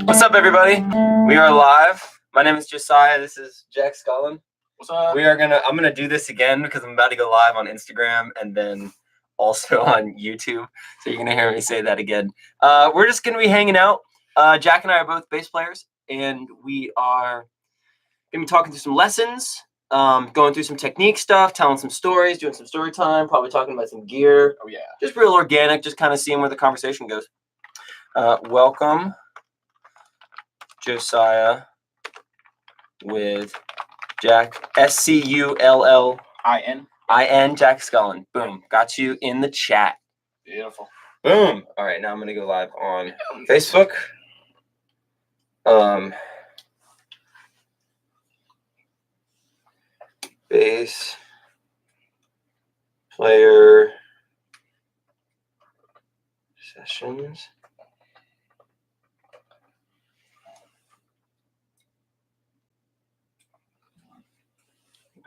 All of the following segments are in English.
What's up, everybody? We are live. My name is Josiah. This is Jack Scullin. What's up? I'm gonna do this again because I'm about to go live on Instagram and then also on YouTube. So you're gonna hear me say that again. We're just gonna be hanging out. Jack and I are both bass players, and we are gonna be talking through some lessons, going through some technique stuff, telling some stories, doing some story time, probably talking about some gear. Oh yeah. Just real organic, just kind of seeing where the conversation goes. Welcome, Josiah, with Jack, SCULLIN, Jack Scullin. Boom, got you in the chat. Beautiful. Boom. All right, now I'm gonna go live on Facebook. Bass player sessions.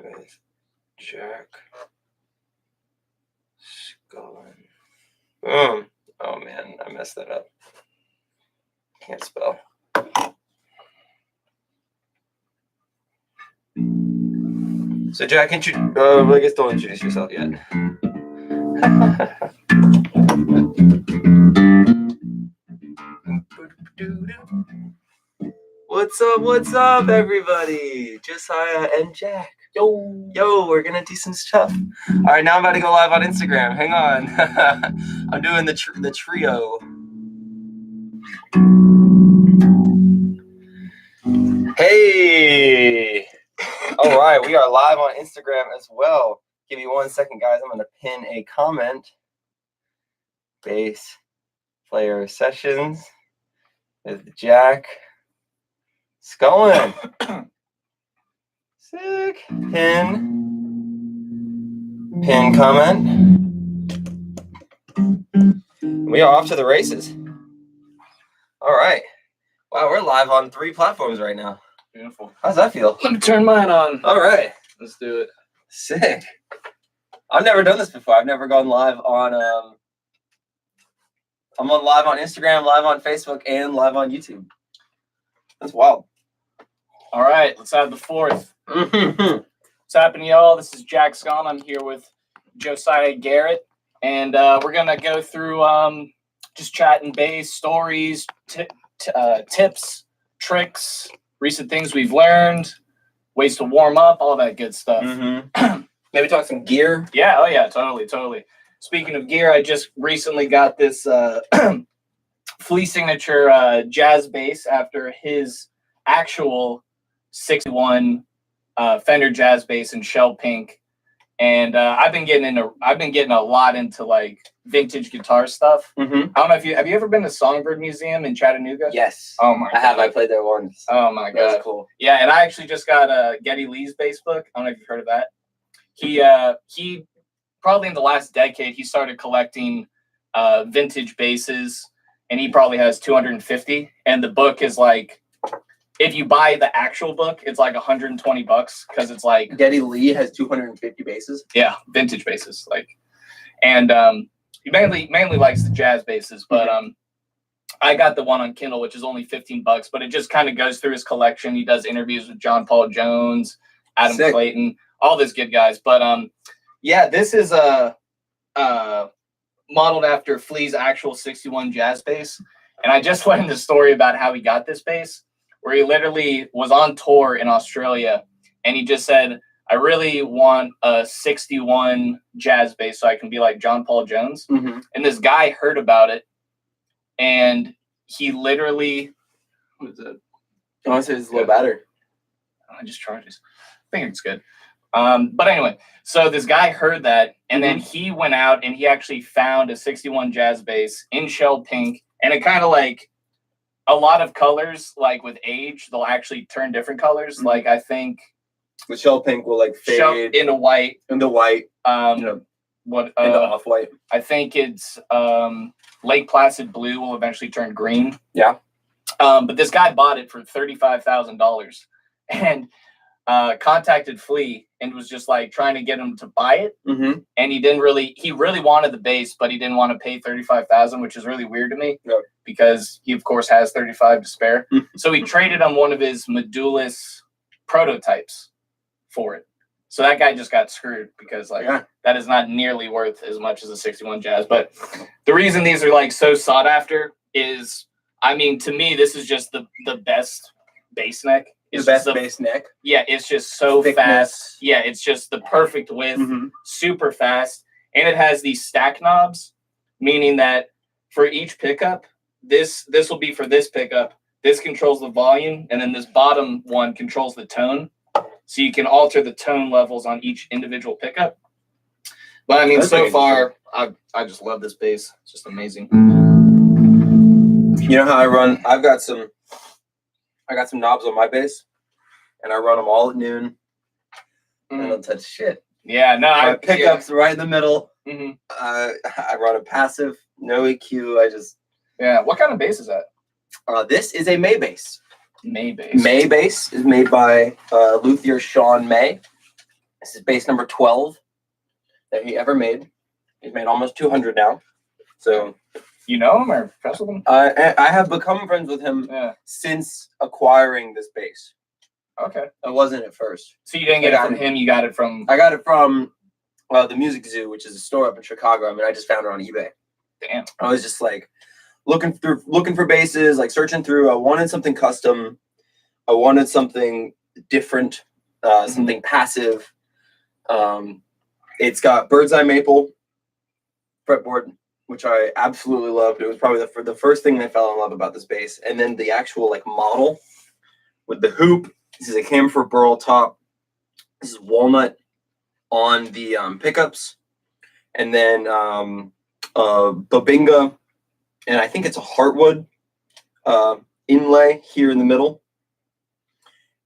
With Jack Scullin. Boom. Oh man, I messed that up. Can't spell. So Jack, I guess don't introduce yourself yet. What's up, everybody? Josiah and Jack. Yo, we're gonna do some stuff. All right, now I'm about to go live on Instagram. Hang on. I'm doing the trio. Hey. All right, we are live on Instagram as well. Give me 1 second, guys. I'm gonna pin a comment. Bass player sessions with Jack Scullin. Sick. Pin comment. We are off to the races. All right. Wow, we're live on 3 platforms right now. Beautiful. How's that feel? Let me turn mine on. All right. Let's do it. Sick. I've never done this before. I've never gone live on I'm on live on Instagram, live on Facebook, and live on YouTube. That's wild. All right, let's have the 4th. What's happening, y'all? This is Jack Scullin. I'm here with Josiah Garrett, and we're gonna go through just chatting bass, stories, tips, tricks, recent things we've learned, ways to warm up, all that good stuff. Maybe talk some gear. Yeah, oh yeah, totally. Speaking of gear, I just recently got this Flea Signature jazz bass after his actual 61 Fender jazz bass in shell pink, and I've been getting a lot into like vintage guitar stuff. I don't know if have you ever been to Songbird Museum in Chattanooga? Yes. Oh my God. I have. I played there once. Oh my God. That's cool. Yeah, and I actually just got Geddy Lee's bass book. I don't know if you've heard of that. He probably in the last decade he started collecting vintage basses, and he probably has 250. And the book is like, if you buy the actual book, it's like $120 because it's like Geddy Lee has 250 basses. Yeah, vintage basses, like, and he mainly likes the jazz basses, but I got the one on Kindle, which is only $15, but it just kind of goes through his collection. He does interviews with John Paul Jones, Adam Clayton, all those good guys. But yeah, this is modeled after Flea's actual 61 jazz bass, and I just went into the story about how he got this bass, where he literally was on tour in Australia, and he just said, I really want a 61 jazz bass so I can be like John Paul Jones. And this guy heard about it, and he literally, what is it? Oh, it says low batter. I just charged this. I think it's good. But anyway, so this guy heard that, and then he went out and he actually found a 61 jazz bass in shell pink, and it kind of like, a lot of colors, like with age, they'll actually turn different colors. Like I think the shell pink will like fade into white. Into white. Into off-white. I think it's Lake Placid blue will eventually turn green. Yeah. But this guy bought it for $35,000, and contacted Flea and was just like trying to get him to buy it. Mm-hmm. And he really wanted the bass, but he didn't want to pay $35,000, which is really weird to me because he of course has 35 to spare. So he traded him one of his Medulis prototypes for it. So that guy just got screwed because that is not nearly worth as much as a 61 Jazz. But the reason these are like so sought after is, I mean, to me, this is just the best bass neck. It's the best bass neck. Yeah, it's just so fast. Yeah, it's just the perfect width, super fast. And it has these stack knobs, meaning that for each pickup, this will be for this pickup. This controls the volume, and then this bottom one controls the tone. So you can alter the tone levels on each individual pickup. But I mean, so far, I just love this bass. It's just amazing. You know how I run? I got some knobs on my bass, and I run them all at noon. I don't touch shit. Yeah, no, my pickups right in the middle. Mm-hmm. I run a passive, no EQ. What kind of bass is that? This is a May bass. May bass. May bass is made by luthier Sean May. This is bass number 12 that he ever made. He's made almost 200 now. So, you know him or friends with him? I have become friends with him since acquiring this bass. Okay. I wasn't at first. So you didn't get it from him, you got it from... I got it from the Music Zoo, which is a store up in Chicago. I mean, I just found it on eBay. Damn. I was just like looking for basses, like searching through. I wanted something custom. I wanted something different, something passive. It's got bird's eye maple fretboard, which I absolutely loved. It was probably the first thing I fell in love about this bass. And then the actual like model with the hoop. This is a camphor burl top. This is walnut on the pickups, and then Babinga, and I think it's a heartwood inlay here in the middle.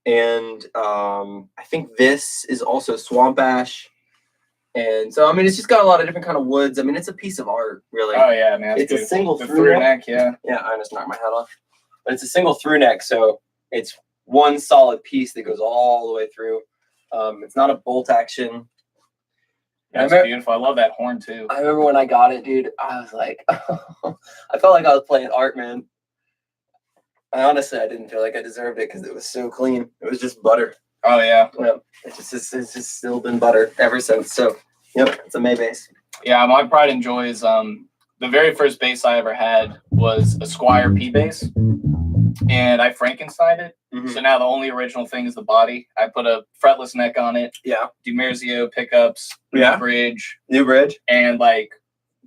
And I think this is also swamp ash. And so, I mean, it's just got a lot of different kind of woods. I mean, it's a piece of art, really. Oh, yeah, man. It's a single through neck, yeah. Yeah, I just knocked my hat off. But it's a single through neck, so it's one solid piece that goes all the way through. It's not a bolt action. That's beautiful. I love that horn, too. I remember when I got it, dude, I was like, I felt like I was playing art, man. Honestly, I didn't feel like I deserved it because it was so clean. It was just butter. Oh, yeah. Well, it's just still been butter ever since. So, yep, it's a May bass. Yeah, my pride and joy is the very first bass I ever had was a Squire P bass, and I Frankensteined it. Mm-hmm. So now the only original thing is the body. I put a fretless neck on it. Yeah. DiMarzio pickups. New bridge. And like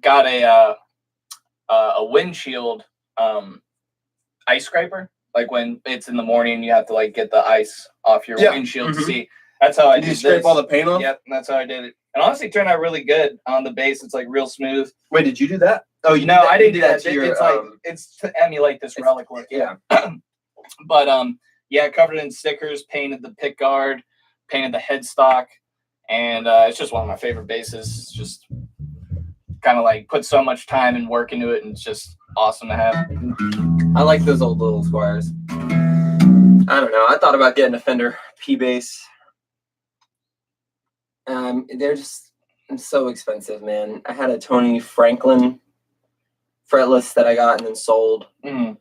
got a windshield ice scraper. Like when it's in the morning, you have to like get the ice off your windshield to see. That's how I did this. Did you scrape all the paint off? Yep, that's how I did it. And honestly, it turned out really good on the bass. It's like real smooth. Wait, did you do that? Oh, you know, I didn't do that. To your, it's like it's to emulate this relic look. Yeah. But covered it in stickers, painted the pick guard, painted the headstock, and it's just one of my favorite basses. It's just kind of like put so much time and work into it, and it's just awesome to have. I like those old little Squires. I don't know. I thought about getting a Fender P bass. They're just so expensive, man. I had a Tony Franklin fretless that I got and then sold, and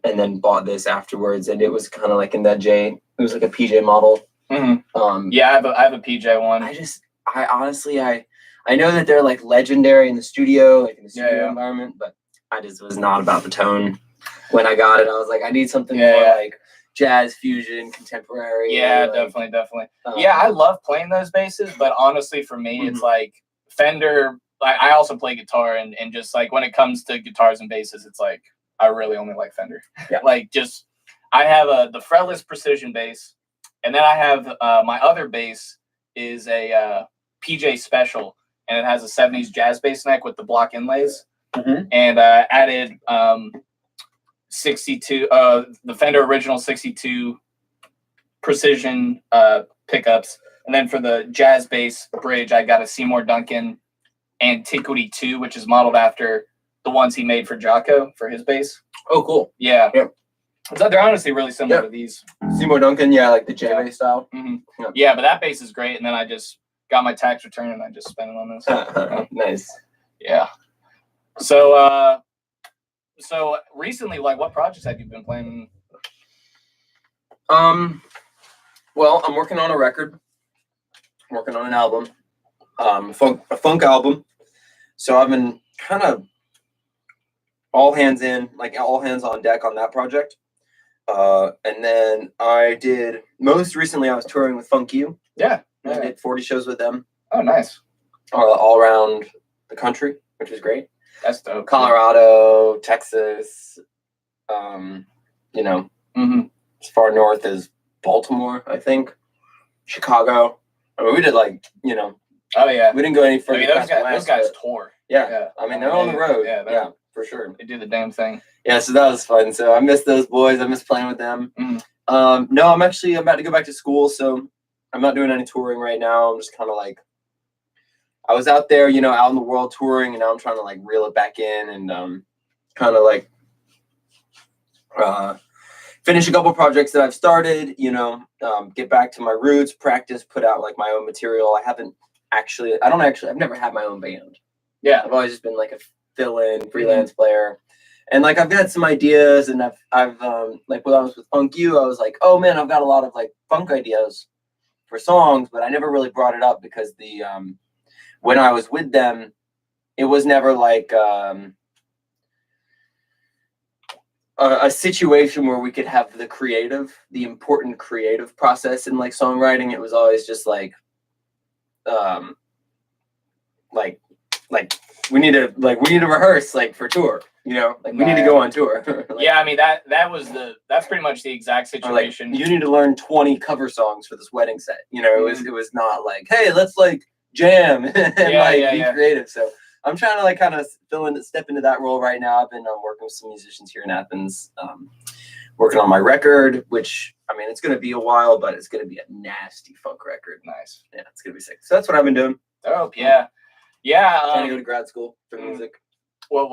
then bought this afterwards, and it was kind of like in that J. It was like a PJ model. Yeah, I have a PJ one. I honestly know that they're like legendary in the studio, like in the studio environment, but I just was not about the tone when I got it. I was like, I need something more like jazz fusion, contemporary. Yeah, definitely. Yeah, I love playing those basses, but honestly, for me, it's like Fender. I also play guitar, and just like when it comes to guitars and basses, it's like I really only like Fender. Yeah. Like just I have the fretless precision bass, and then I have my other bass is a PJ Special, and it has a 70s jazz bass neck with the block inlays, and added 62 the Fender original 62 precision pickups, and then for the jazz bass bridge, I got a Seymour Duncan Antiquity 2, which is modeled after the ones he made for Jocko for his bass. Oh, cool. Yeah. So they're honestly really similar to these. Seymour Duncan, yeah, like the J bass style. Yeah, but that bass is great. And then I just got my tax return and I just spent it on this. Nice. Yeah. So so recently, like, what projects have you been playing? Well, I'm working on a record. I'm working on an album. A funk album. So I've been kind of all hands on deck on that project. And then most recently I was touring with Funk You. Yeah. I did 40 shows with them. Oh, nice. All around the country, which was great. That's dope. Colorado, Texas, as far north as Baltimore, I think. Chicago. I mean, we did oh yeah. We didn't go any further. Those guys tour. Yeah. I mean, they're on the road. Yeah, for sure. They do the damn thing. Yeah, so that was fun. So I miss those boys. I miss playing with them. No, I'm about to go back to school, so I'm not doing any touring right now. I'm just kind of like, I was out there, out in the world touring, and now I'm trying to like reel it back in and kind of like finish a couple projects that I've started, get back to my roots, practice, put out like my own material. I've never had my own band. Yeah. I've always just been like a fill-in freelance player. And like I've got some ideas, and I've like when I was with Funk You, I was like, oh man, I've got a lot of like funk ideas for songs, but I never really brought it up because when I was with them, it was never like a situation where we could have the important creative process in like songwriting. It was always just like we need to rehearse like for tour, we need to go on tour. Yeah, I mean that's pretty much the exact situation. Like, you need to learn 20 cover songs for this wedding set. It was not like, hey, let's like jam and be creative. So I'm trying to like kind of step into that role right now. I've been working with some musicians here in Athens, working on my record, which I mean it's gonna be a while, but it's gonna be a nasty funk record. Nice. Yeah, it's gonna be sick. So that's what I've been doing. Dope. Yeah. Yeah. Trying to go to grad school for music. What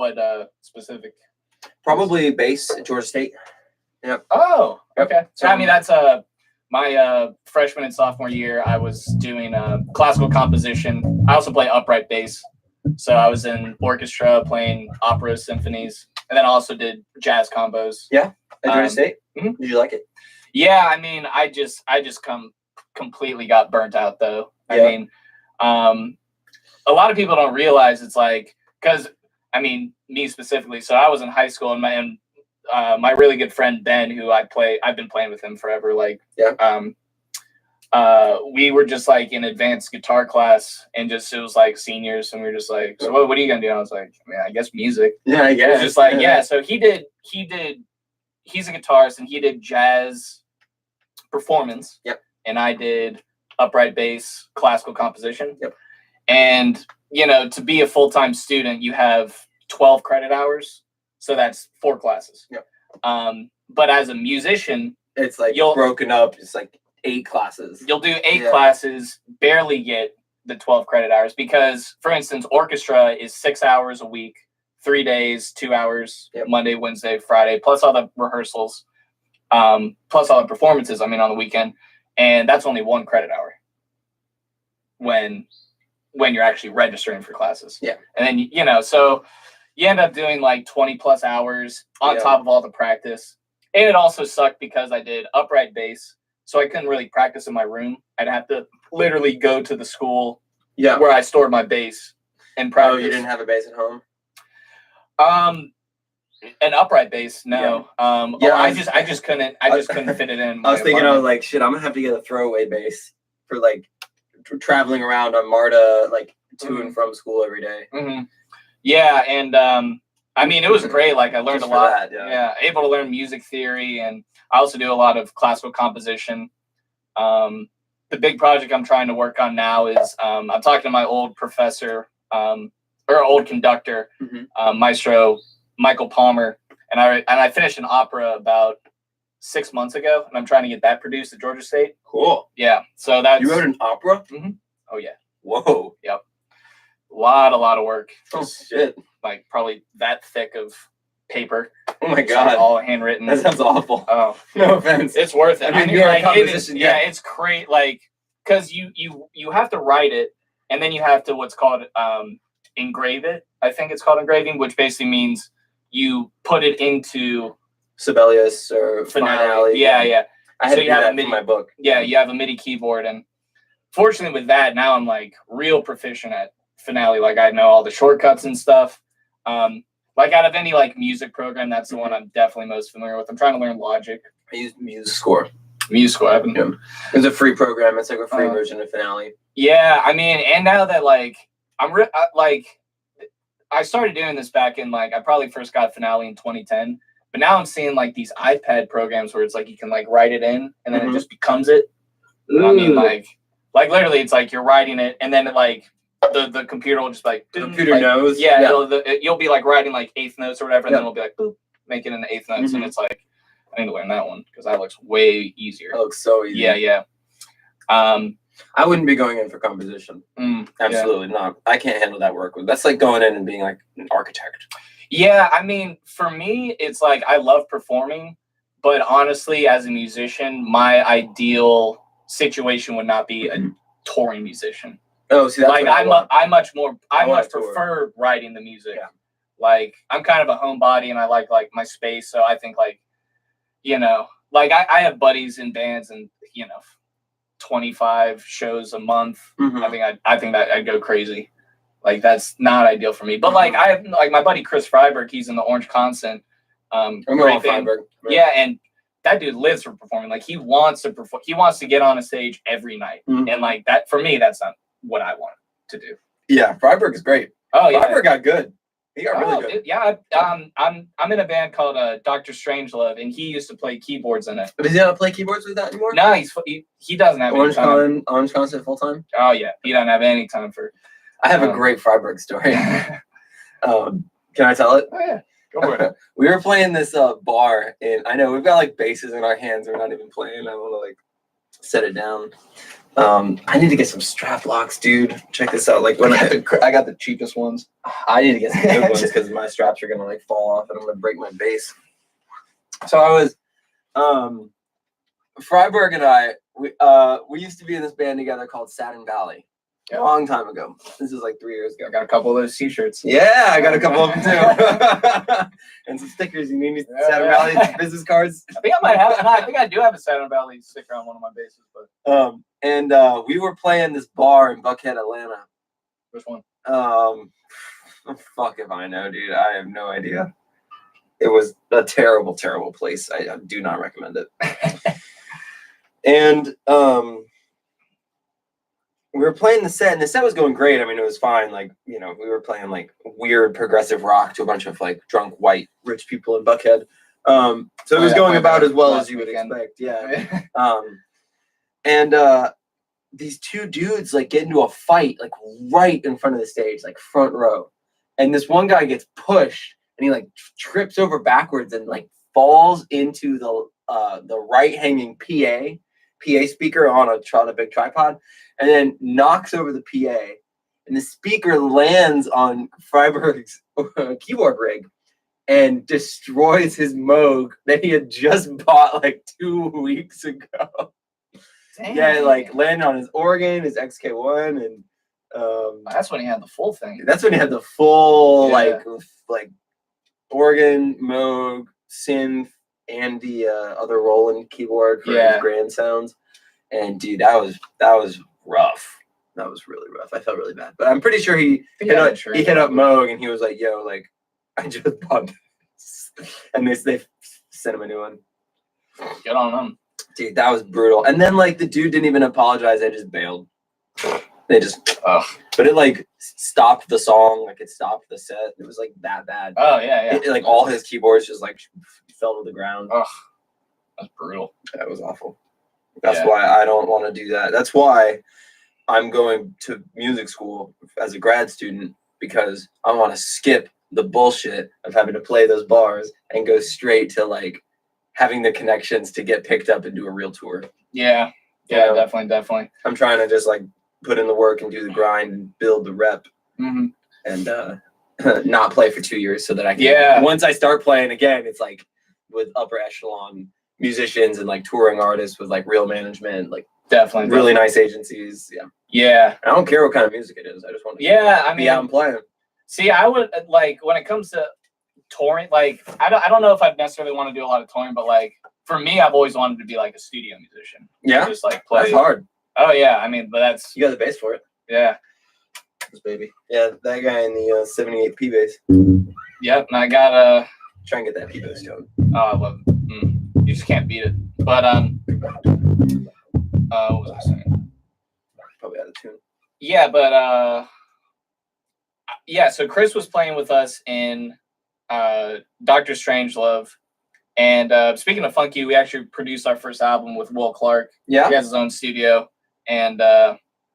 specific? Probably bass at Georgia State. Yep. Oh, okay. So I mean that's my freshman and sophomore year I was doing classical composition. I also play upright bass. So I was in orchestra playing operas, symphonies, and then I also did jazz combos. Yeah. At Georgia State? Mm-hmm. Did you like it? Yeah, I mean I just completely got burnt out though. I mean a lot of people don't realize it's like, because I mean, me specifically. So I was in high school, and my really good friend Ben, who I've been playing with him forever. Like, we were just like in advanced guitar class, and it was like seniors, and we were just like, so what are you gonna do? And I was like, man, I guess music. Yeah, I guess. It was just like, yeah. So he's a guitarist, and he did jazz performance. Yep. And I did upright bass, classical composition. Yep. And, to be a full-time student, you have 12 credit hours. So that's 4 classes. Yep. But as a musician, it's like broken up. It's like 8 classes. You'll do 8 classes, barely get the 12 credit hours. Because, for instance, orchestra is 6 hours a week, 3 days, 2 hours, Monday, Wednesday, Friday, plus all the rehearsals, plus all the performances, on the weekend. And that's only 1 credit hour when you're actually registering for classes. Yeah. And then, so you end up doing like 20 plus hours on top of all the practice. And it also sucked because I did upright bass. So I couldn't really practice in my room. I'd have to literally go to the school where I stored my bass and practice. Oh, you didn't have a bass at home? An upright bass, no. I just couldn't fit it in. I was thinking, I was like, shit, I'm gonna have to get a throwaway bass for like traveling around on MARTA, like to and from school every day. Mm-hmm. Yeah, and it was great. Like I learned a lot. Able to learn music theory, and I also do a lot of classical composition. The big project I'm trying to work on now is I'm talking to my old professor or old conductor, Maestro Michael Palmer, and I finished an opera about 6 months ago, and I'm trying to get that produced at Georgia State. Cool. Yeah. So that's... You wrote an opera? Mm-hmm. Oh, yeah. Whoa. Yep. A lot of work. Oh, shit. Like, probably that thick of paper. Oh my It's like god, all handwritten. that sounds awful. Oh, No offense. it's worth it. I mean, I mean, you're a like, composition, yeah. it's great. Like, because you have to write it, and then you have to what's called engrave it. I think it's called engraving, which basically means you put it into Sibelius or Finale. Yeah. I had So to you do have a that MIDI- for my book. Yeah, you have a MIDI keyboard, and fortunately with that, now I'm like real proficient at Finale. Like I know all the shortcuts and stuff. Like out of any like music program, that's the one I'm definitely most familiar with. I'm trying to learn Logic. I used MuseScore. MuseScore. Yeah. It's a free program. It's like a free version of Finale. Yeah, I mean, and now that like I started doing this back in like I probably first got Finale in 2010, but now I'm seeing like these iPad programs where it's like you can like write it in and then it just becomes it. And I mean, like literally, it's like you're writing it and then it, like the computer will just like the computer like, knows. Yeah, you'll be like writing like eighth notes or whatever, and then it'll be like boop, make it in the eighth notes, and it's like I need to learn that one because that looks way easier. That looks so easy. Yeah. I wouldn't be going in for composition. Absolutely not. I can't handle that work. That's like going in and being like an architect. Yeah, I mean, for me, it's like I love performing, but honestly, as a musician, my ideal situation would not be a touring musician. Oh, see, that's like I much prefer writing the music. Yeah. Like I'm kind of a homebody, and I like my space. So I think like, like I have buddies in bands, and 25 shows a month. I think that I'd go crazy. Like that's not ideal for me. But like I have like my buddy Chris Freiberg, he's in the Orange Constant. Great band. Yeah, and that dude lives for performing. Like he wants to perform. He wants to get on a stage every night. And like that for me, that's not what I want to do. Yeah, Freiberg is great. Oh yeah, Freiberg got good. He got really good. Yeah, I'm in a band called Dr. Strangelove, and he used to play keyboards in it. Does he not play keyboards with that anymore? No, he doesn't have any time. Orange Constant full time? Oh yeah, he doesn't have any time for. I have a great Freiberg story. Can I tell it? Oh yeah, go for it. We were playing this bar, and I know we've got like basses in our hands. We're not even playing. I want to like set it down. I need to get some strap locks, dude. Check this out. Like when I got the cheapest ones. I need to get some good ones because my straps are gonna like fall off and I'm gonna break my bass. So I was, Freiberg and I, we used to be in this band together called Saturn Valley. A long time ago. This is like 3 years ago. I got a couple of those t-shirts. Yeah, I got a couple of them too. And some stickers. You need Saturn Valley business cards. I think I might have. No, I think I do have a Saturn Valley sticker on one of my basses. But and we were playing this bar in Buckhead, Atlanta. Which one? Fuck if I know, dude. I have no idea. It was a terrible, terrible place. I do not recommend it. And we were playing the set, and the set was going great. I mean, it was fine. Like, we were playing like weird progressive rock to a bunch of like drunk white rich people in Buckhead. So it was going about as well as you would expect. Yeah. And these two dudes like get into a fight like right in front of the stage, like front row. And this one guy gets pushed, and he like trips over backwards and like falls into the right hanging PA speaker on a big tripod, and then knocks over the PA, and the speaker lands on Freiberg's keyboard rig and destroys his Moog that he had just bought like 2 weeks ago. Dang. Yeah, like landed on his organ, his XK1, and that's when he had the full thing. That's when he had the full like organ, Moog, synth, and the other Roland keyboard for his grand sounds. And dude, that was rough. That was really rough. I felt really bad. But I'm pretty sure he hit up Moog, and he was like, "Yo, like, I just bought this," and they sent him a new one. Good on them. Dude, that was brutal. And then like the dude didn't even apologize. They just bailed. They just but it like stopped the song, like it stopped the set. It was like that bad. Oh yeah. Like all his keyboards just like fell to the ground. Oh, that's brutal. That was awful. That's why I don't want to do that. That's why I'm going to music school as a grad student, because I want to skip the bullshit of having to play those bars and go straight to like having the connections to get picked up and do a real tour. Yeah, definitely. I'm trying to just like put in the work and do the grind and build the rep. And not play for 2 years so that I can. Yeah. Once I start playing again, it's like with upper echelon musicians and like touring artists with like real management, like Definitely. really nice agencies. Yeah. Yeah. I don't care what kind of music it is. I just want to be out and playing. See, I would like when it comes to touring, like I don't know if I'd necessarily want to do a lot of touring, but like for me, I've always wanted to be like a studio musician. Yeah. Just like play. That's hard. Oh yeah, I mean, but that's you got the bass for it. Yeah. This baby. Yeah, that guy in the 78 P bass. Yep, and I got try and get that P bass tone. Oh, I love it. You just can't beat it. But what was I saying? Probably out of tune. Yeah, but yeah. So Chris was playing with us in Dr. Strangelove, and speaking of funky, we actually produced our first album with Will Clark. Yeah, he has his own studio and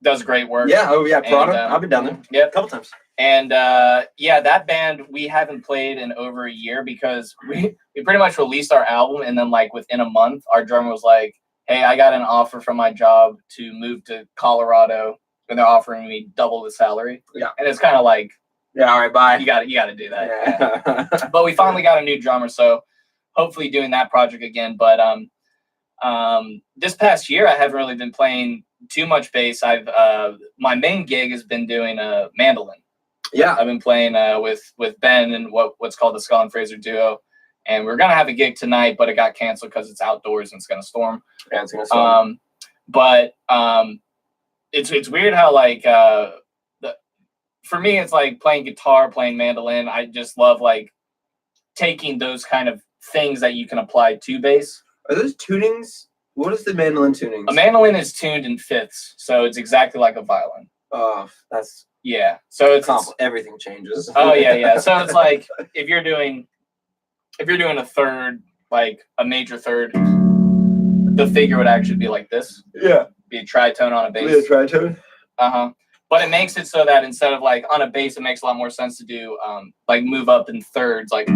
does great work. Yeah, oh yeah, Prada. I've been down there. Yeah, a couple times. And yeah, that band we haven't played in over a year because we pretty much released our album, and then like within a month, our drummer was like, "Hey, I got an offer from my job to move to Colorado, and they're offering me double the salary." Yeah, and it's kind of like, yeah, all right, bye. You got to do that. Yeah. Yeah. But we finally got a new drummer, so hopefully doing that project again. But this past year, I haven't really been playing too much bass. I've my main gig has been doing mandolin. Yeah, I've been playing with Ben and what's called the Skull and Fraser duo, and we're gonna have a gig tonight, but it got canceled because it's outdoors and it's gonna storm. Yeah, it's gonna storm. But it's weird how like for me it's like playing guitar, playing mandolin. I just love like taking those kind of things that you can apply to bass. Are those tunings? What is the mandolin tuning? A mandolin is tuned in fifths, so it's exactly like a violin. Oh, that's so it's everything changes. Oh yeah. So it's like if you're doing a third, like a major third, the figure would actually be like this. Yeah. Be a tritone on a bass. Be a tritone. But it makes it so that instead of like on a bass, it makes a lot more sense to do like move up in thirds, like.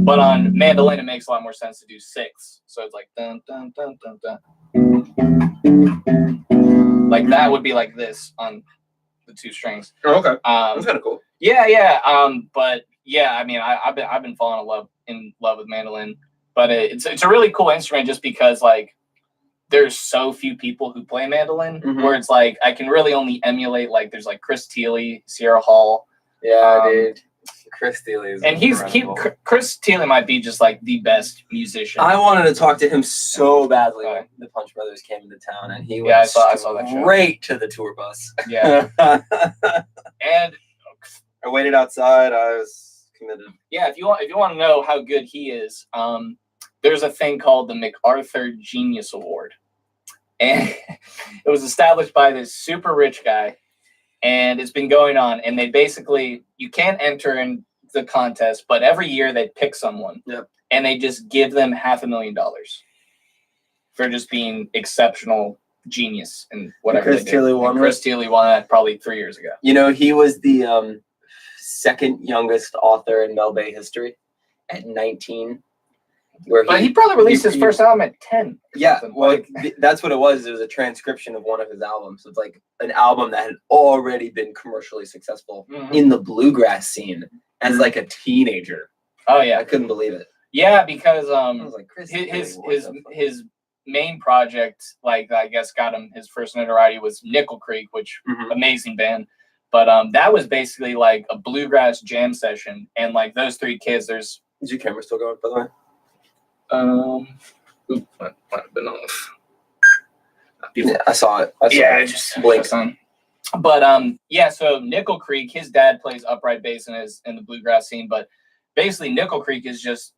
But on mandolin, it makes a lot more sense to do sixths. So it's like dun dun dun dun dun. Like that would be like this on the two strings. Oh, okay. That's kind of cool. Yeah. But yeah, I mean, I've been falling in love with mandolin, but it's a really cool instrument just because like there's so few people who play mandolin. Where it's like I can really only emulate like there's like Chris Thiele, Sierra Hall. Yeah, dude. Chris Thiele is Chris Thiele might be just like the best musician. I wanted to talk to him so badly when the Punch Brothers came into town, and he went I saw that show. Straight to the tour bus. Yeah. And I waited outside. I was committed. Yeah, if you want to know how good he is, there's a thing called the MacArthur Genius Award, and it was established by this super rich guy. And it's been going on, and they basically, you can't enter in the contest, but every year they pick someone, and they just give them $500,000 for just being exceptional genius and whatever. Chris Thiele won. Chris Thiele won that probably 3 years ago. You know, he was the second youngest author in Mel Bay history at 19. But he probably released his first album at 10. Yeah, well, that's what it was. It was a transcription of one of his albums. It's like an album that had already been commercially successful in the bluegrass scene as like a teenager. Oh yeah, I couldn't believe it. Yeah, because I was like, his main project, like I guess got him his first notoriety was Nickel Creek, which amazing band. But that was basically like a bluegrass jam session, and like those three kids. Is your camera still going, by the way? Might have been off. Yeah, I saw it. It just blinked on. But yeah, so Nickel Creek, his dad plays upright bass in the bluegrass scene, but basically Nickel Creek is just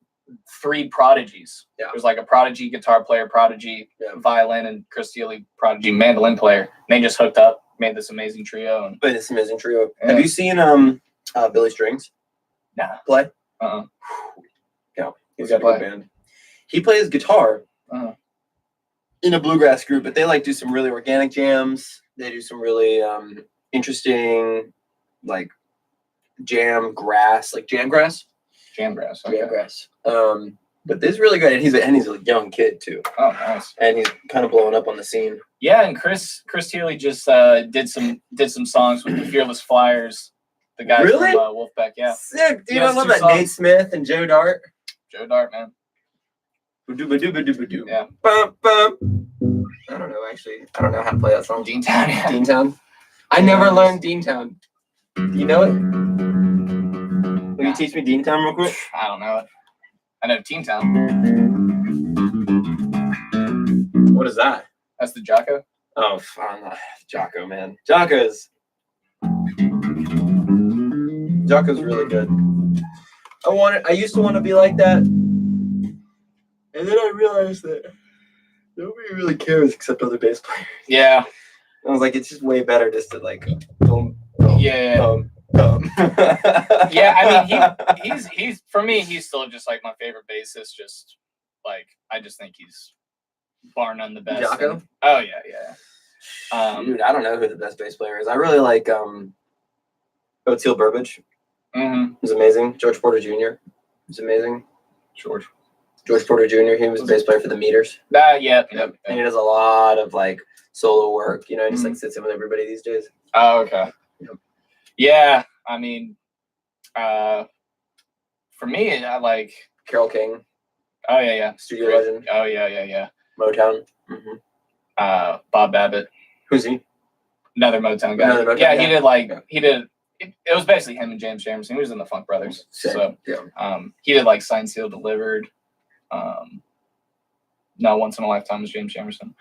three prodigies. Yeah. There's like a prodigy guitar player, prodigy violin, and Chris Thiele, prodigy mandolin player. And they just hooked up, made this amazing trio. Yeah. Have you seen Billy Strings? Nah. Play? Yeah. He's got a good band. He plays guitar in a bluegrass group, but they like do some really organic jams. They do some really interesting like jam grass. But this is really good, and he's a young kid too. Oh, nice. And he's kind of blowing up on the scene. Yeah, and Chris Thiele just did some songs with the Fearless Flyers The guy Really? from Wolfpack, yeah. Sick, dude. He I has love 2 that. songs. Nate Smith and Joe Dart. Joe Dart, man. Ba-doo-ba-doo-ba-doo-ba-doo. Yeah. Bum, bum. I don't know, actually. I don't know how to play that song. Deantown, yeah. Deantown. I never learned Deantown. You know it? Will you teach me Deantown real quick? I don't know it. I know Town. What is that? That's the Jocko. Oh, fine. Jocko, man. Jocko's really good. I used to want to be like that. And then I realized that nobody really cares except other bass players. Yeah. I was like, it's just way better just to like boom, boom, Yeah. boom, boom. Yeah, I mean he's for me, he's still just like my favorite bassist. Just like I just think he's bar none the best. Jocko? And, oh yeah. Dude, I don't know who the best bass player is. I really like Oteil Burbage. Mm-hmm. He's amazing. George Porter Jr. He's amazing. George Porter Jr. He was the bass player for the Meters. Yep. And he does a lot of like solo work. You know, he just like sits in with everybody these days. Oh, okay. Yep. Yeah, I mean, for me, I like Carole King. Oh yeah. Studio legend. Oh yeah. Motown. Mm-hmm. Bob Babbitt. Who's he? Another Motown guy. Another Motown yeah, guy. he did. It was basically him and James Jamerson. He was in the Funk Brothers. Same. So yeah. He did like Signed, Sealed, Delivered. No, Once in a Lifetime was James Jamerson.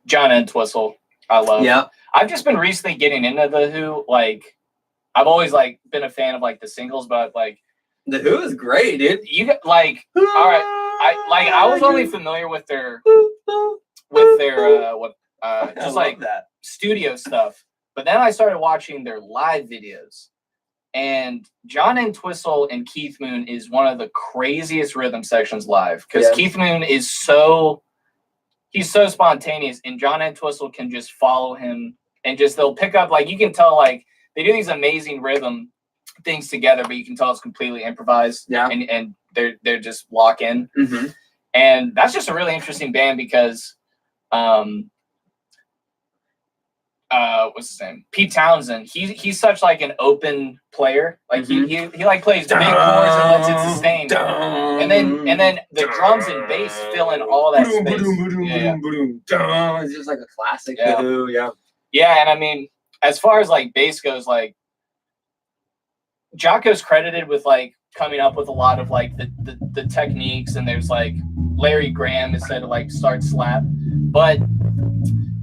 John Entwistle, I love. Yeah. I've just been recently getting into the Who. Like, I've always like been a fan of like the singles, but like the Who is great, dude. You got like all right. I was only familiar with their just like that studio stuff, but then I started watching their live videos. And John Entwistle and Keith Moon is one of the craziest rhythm sections live because Keith Moon is he's so spontaneous, and John Entwistle can just follow him and just they'll pick up like you can tell like they do these amazing rhythm things together, but you can tell it's completely improvised. Yeah, and they're just lock in, and that's just a really interesting band because what's his name? Pete Townsend. He's such like an open player. Like he like plays big chords and lets it sustain. And then the drums and bass fill in all that space. It's just like a classic. Yeah, and I mean, as far as like bass goes, like Jocko's credited with like coming up with a lot of like the techniques, and there's like Larry Graham is said to like start slap, but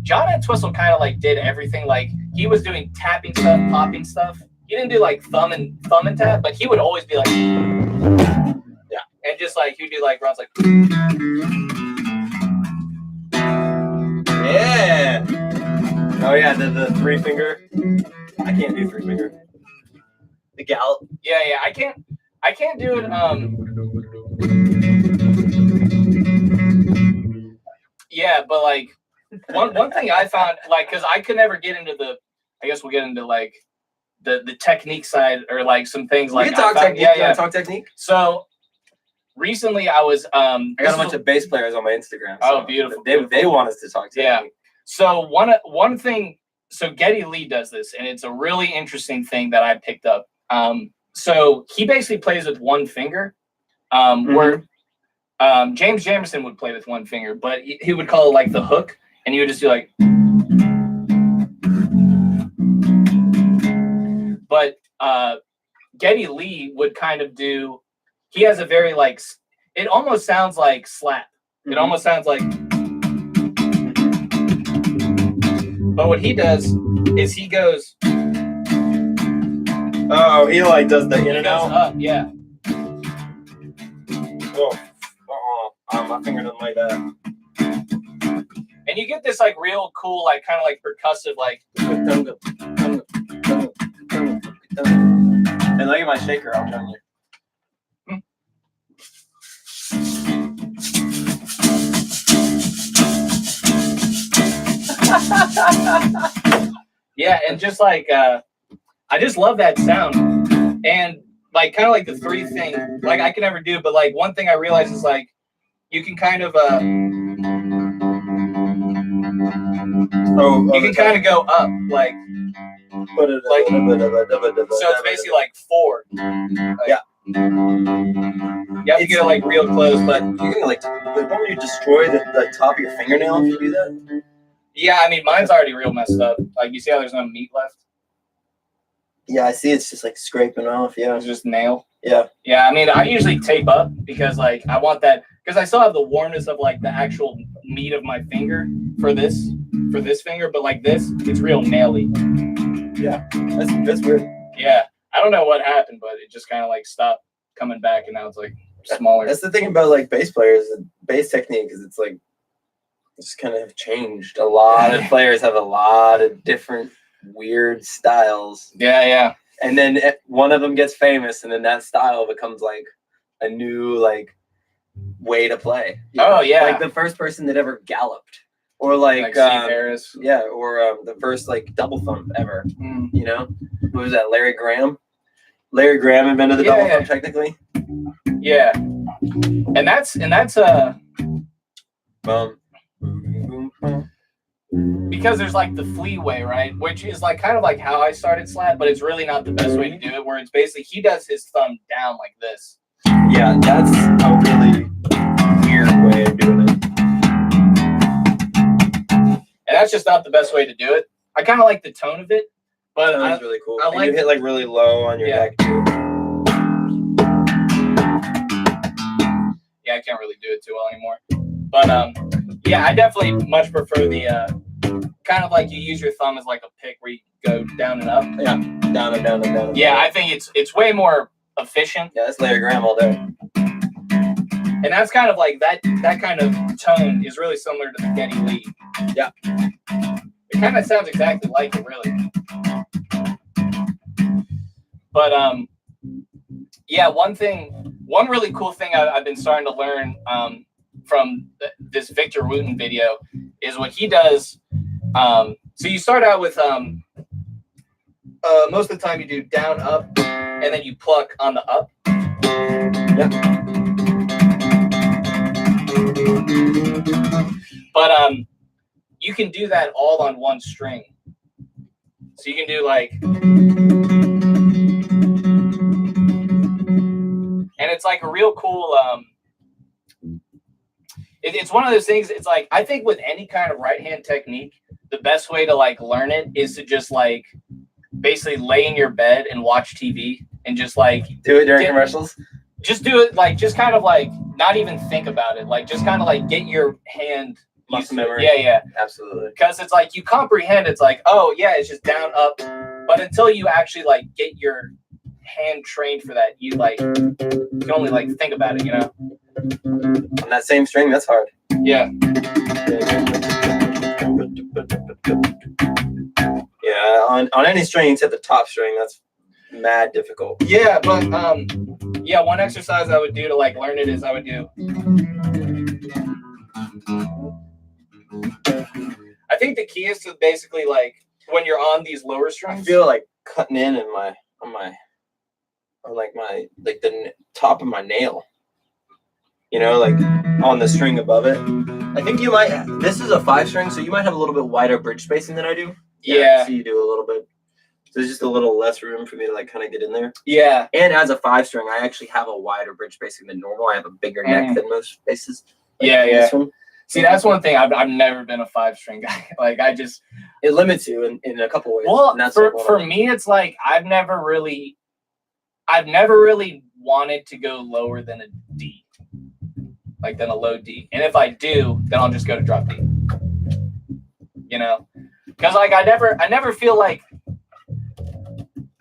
John Entwistle kind of like did everything. Like he was doing tapping stuff, popping stuff. He didn't do like thumb and tap, but he would always be like, and just like he'd do like runs like, yeah. Oh yeah, the 3-finger. I can't do 3-finger. The gallop. Yeah, I can't do it. Yeah, but like. One thing I found, like, because I could never get into I guess we'll get into like the technique side or like some things like. We can talk technique. Yeah. Talk technique. So recently, I was. I got a bunch of bass players on my Instagram. So oh, beautiful! They want us to talk technique. Yeah. So one thing. So Geddy Lee does this, and it's a really interesting thing that I picked up. So he basically plays with one finger, where James Jamerson would play with one finger, but he would call it like the hook. And you would just do like, but Geddy Lee would kind of do. He has a very like. It almost sounds like slap. It almost sounds like. But what he does is he goes. Oh, he like does the in and out. Up, yeah. Oh, my finger doesn't like that. And you get this like real cool, like kind of like percussive, like. And look at my shaker, I'm telling you. Yeah, and just like I just love that sound, and like kind of like the 3 thing, like I can never do, but like one thing I realized is like you can kind of you can kind of go up like So it's basically like 4. Yeah. You have to get it like real close, but you're gonna like won't you destroy the top of your fingernail if you do that? Yeah, I mean mine's already real messed up. Like you see how there's no meat left? Yeah, I see. It's just like scraping off. Yeah, It's just nail. Yeah. Yeah, I mean I usually tape up because like I want that because I still have the warmness of like the actual meat of my finger for this finger, but like this, it's real naily. Yeah, that's weird. Yeah, I don't know what happened, but it just kind of like stopped coming back, and now it's like smaller. That's the thing about like bass players, and bass technique is it's like it's kind of changed. A lot of players have a lot of different weird styles. Yeah. And then one of them gets famous, and then that style becomes like a new like way to play. Oh yeah, like the first person that ever galloped, or like Steve Harris. Yeah, or the first like double thump ever. You know, what was that? Larry Graham. Larry Graham invented the double thump technically. Yeah, and that's because there's like the fleeway, right? Which is like kind of like how I started slap, but it's really not the best way to do it. Where it's basically he does his thumb down like this. Yeah, that's a really weird way of doing it. And that's just not the best way to do it. I kind of like the tone of it, but that's really cool. I like you hit like really low on your neck too. Yeah, I can't really do it too well anymore. But yeah, I definitely much prefer the kind of like you use your thumb as like a pick where you go down and up. Yeah, down and down and down. Yeah, I think it's way more efficient. Yeah, that's Larry Graham all day. And that's kind of like that kind of tone is really similar to the Geddy Lee. Yeah. It kind of sounds exactly like it, really. But yeah, one really cool thing I've been starting to learn from this Victor Wooten video is what he does. So you start out with most of the time you do down, up, and then you pluck on the up. Yep. But you can do that all on one string. So you can do like, and it's like a real cool. It's one of those things. It's like I think with any kind of right hand technique, the best way to like learn it is to just like basically lay in your bed and watch TV and just like do it during commercials. Just do it like just kind of like not even think about it. Like just kind of like get your hand muscle memory. Yeah, absolutely. Because it's like you comprehend. It's like yeah, it's just down up. But until you actually like get your hand trained for that, you can only like think about it, you know. On that same string, that's hard. Yeah. Yeah, on any string except the top string, that's mad difficult. Yeah, but yeah, one exercise I would do to like learn it is I would do. I think the key is to basically like when you're on these lower strings. I feel like cutting in the top of my nail. You know, like on the string above it. I think you might. This is a 5 string, so you might have a little bit wider bridge spacing than I do. Yeah. So you do a little bit. So there's just a little less room for me to like kind of get in there. Yeah. And as a 5 string, I actually have a wider bridge spacing than normal. I have a bigger neck than most basses. Like this one. See, that's one thing. I've never been a 5 string guy. Like it limits you in a couple ways. Well, for me, it's like I've never really wanted to go lower than a D. Like than a low D, and if I do, then I'll just go to drop D. You know, because like I never feel like.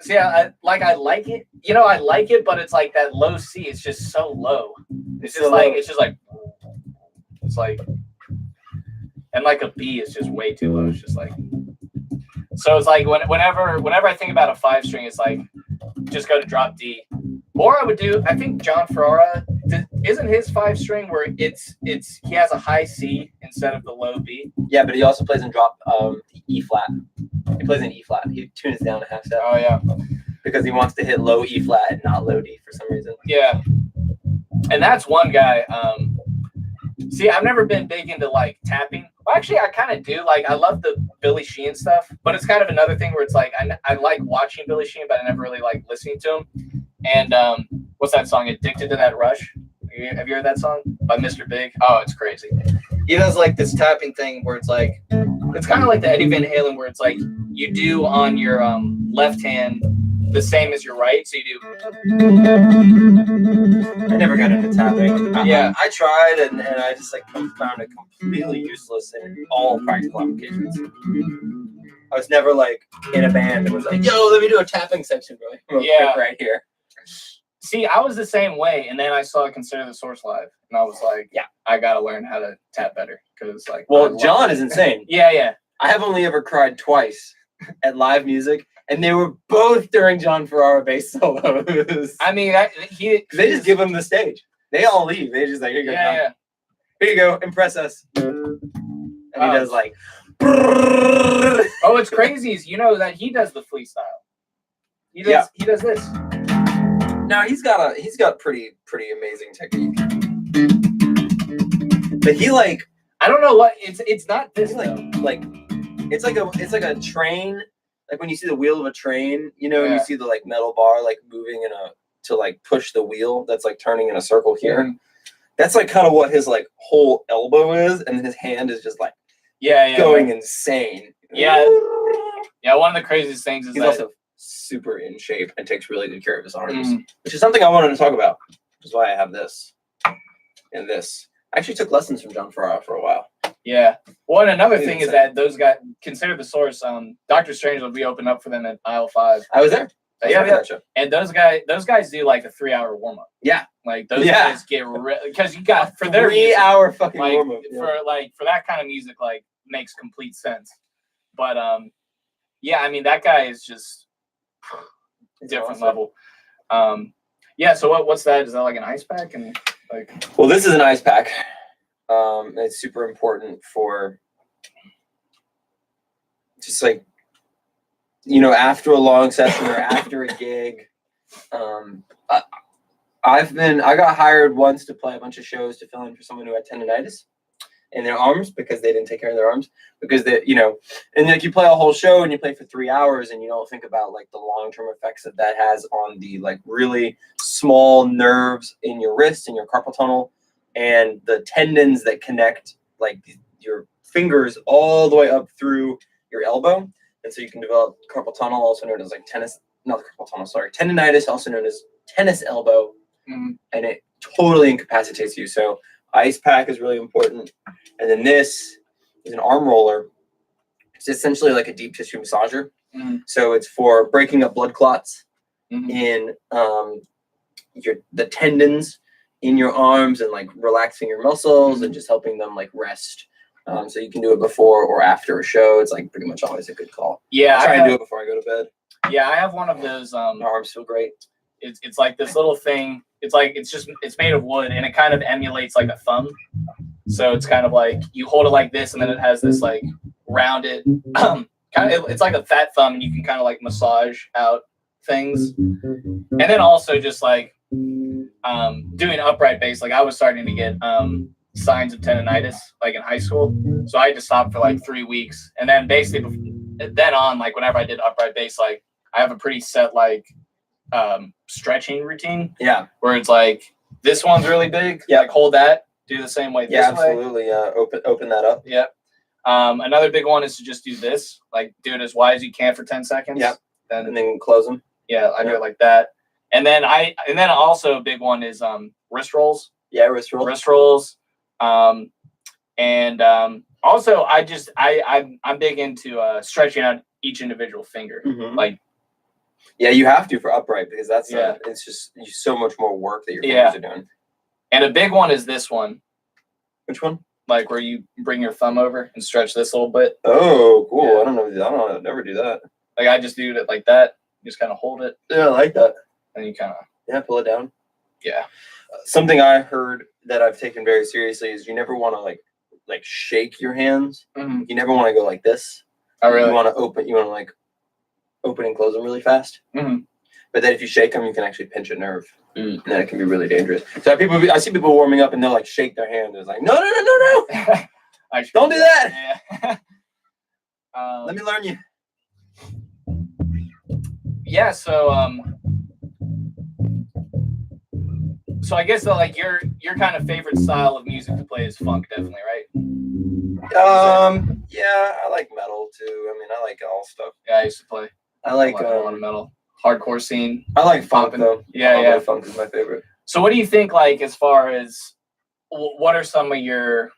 See, I like it. You know, I like it, but it's like that low C. It's just so low. It's just like, and like a B is just way too low. It's just like. So it's like whenever I think about a 5 string, it's like just go to drop D. Or I would do. I think John Ferraro isn't his 5 string where he has a high C instead of the low B. Yeah, but he also plays in drop E flat. He plays in E flat. He tunes down a half step. Oh yeah, because he wants to hit low E flat and not low D for some reason. Yeah, and that's one guy. See, I've never been big into like tapping Well, actually, I kind of do. Like, I love the Billy Sheehan stuff, but it's kind of another thing where it's like I like watching Billy Sheehan, but I never really like listening to him. And what's that song? Addicted to That Rush. Have you heard that song by Mr. Big? Oh, it's crazy. He does like this tapping thing where it's like, it's kind of like the Eddie Van Halen, where it's like you do on your left hand the same as your right. So you do. I never got into tapping. Yeah. I tried and I just like found it completely useless in all practical applications. I was never like in a band that was like, yo, let me do a tapping section real quick right here. See, I was the same way, and then I saw Consider the Source live, and I was like, yeah, I gotta learn how to tap better because like. Well, John is insane. Yeah. I have only ever cried twice at live music. And they were both during John Ferraro bass solos. I mean, they just give him the stage. They all leave. They just like, here you go. Yeah. Here you go. Impress us. And he does like. Oh, what's crazy is that he does the flea style. He does this. Now he's got pretty amazing technique. But he like. I don't know what it's not this like it's like a train. Like when you see the wheel of a train, and you see the like metal bar like moving to like push the wheel that's like turning in a circle here. Mm-hmm. That's like kind of what his like whole elbow is, and then his hand is just like going insane. Yeah. Yeah, one of the craziest things is he's also super in shape and takes really good care of his arms, which is something I wanted to talk about, which is why I have this and this. I actually took lessons from John Ferraro for a while. Yeah. Well, and another thing is that those guys, Consider the Source, Dr. Strange will be open up for them at aisle 5. I was there. Yeah. And those guys do like a 3-hour warm up. Yeah. Like those guys get because you got for their 3-hour fucking warm up. For that kind of music, like makes complete sense. But yeah, I mean that guy is just different level. Yeah. So what's that? Is that like an ice pack and like? Well, this is an ice pack. It's super important for just like, after a long session or after a gig. I got hired once to play a bunch of shows to fill in for someone who had tendonitis in their arms because they didn't take care of their arms because and like you play a whole show and you play for 3 hours and you don't think about like the long-term effects that has on the like really small nerves in your wrist and your carpal tunnel and the tendons that connect like your fingers all the way up through your elbow. And so you can develop carpal tunnel, also known as like tendonitis, also known as tennis elbow. Mm-hmm. And it totally incapacitates you. So ice pack is really important. And then this is an arm roller. It's essentially like a deep tissue massager. Mm-hmm. So it's for breaking up blood clots in the tendons in your arms and like relaxing your muscles and just helping them like rest. So you can do it before or after a show. It's like pretty much always a good call. Yeah, I try and do it before I go to bed. Yeah, I have one of those. My arms feel great. It's like this little thing. It's like it's made of wood and it kind of emulates like a thumb. So it's kind of like you hold it like this and then it has this like rounded it's like a fat thumb and you can kind of like massage out things. And then also just like doing upright bass. Like I was starting to get signs of tendonitis like in high school, so I had to stop for like 3 weeks, and then basically then on like whenever I did upright bass, like I have a pretty set like stretching routine. Yeah, where it's like this one's really big. Yeah, like hold that, do the same way. Yeah, absolutely. Open that up. Yep. Another big one is to just do this, like do it as wide as you can for 10 seconds. Yep. And then close them. Yeah, I do it like that. And then also a big one is wrist rolls. Yeah, wrist rolls. Wrist rolls. Also I'm big into stretching out each individual finger. Mm-hmm. Like yeah, you have to for upright because that's it's just so much more work that your fingers are doing. And a big one is this one. Which one? Like where you bring your thumb over and stretch this a little bit. Oh, cool. Yeah. I don't know. I'd never do that. Like I just do it like that. You just kind of hold it. Yeah, I like that. And you kind of pull it down. Yeah. Something I heard that I've taken very seriously is you never want to like shake your hands. Mm-hmm. You never want to go like this. Oh, really? You want to like open and cose them really fast. Mm-hmm. But then if you shake them, you can actually pinch a nerve. And then it can be really dangerous. So I see people warming up and they'll like shake their hand. It's like, no. Don't do that. Yeah. Let me learn you. Yeah. So I guess that like your kind of favorite style of music to play is funk, definitely, right? Yeah, I like metal too. I mean, I like all stuff. Yeah, I used to play. I like a lot of metal, hardcore scene. I like funk Poppin'. though. Yeah. Funk is my favorite. So what do you think, like, as far as what are some of your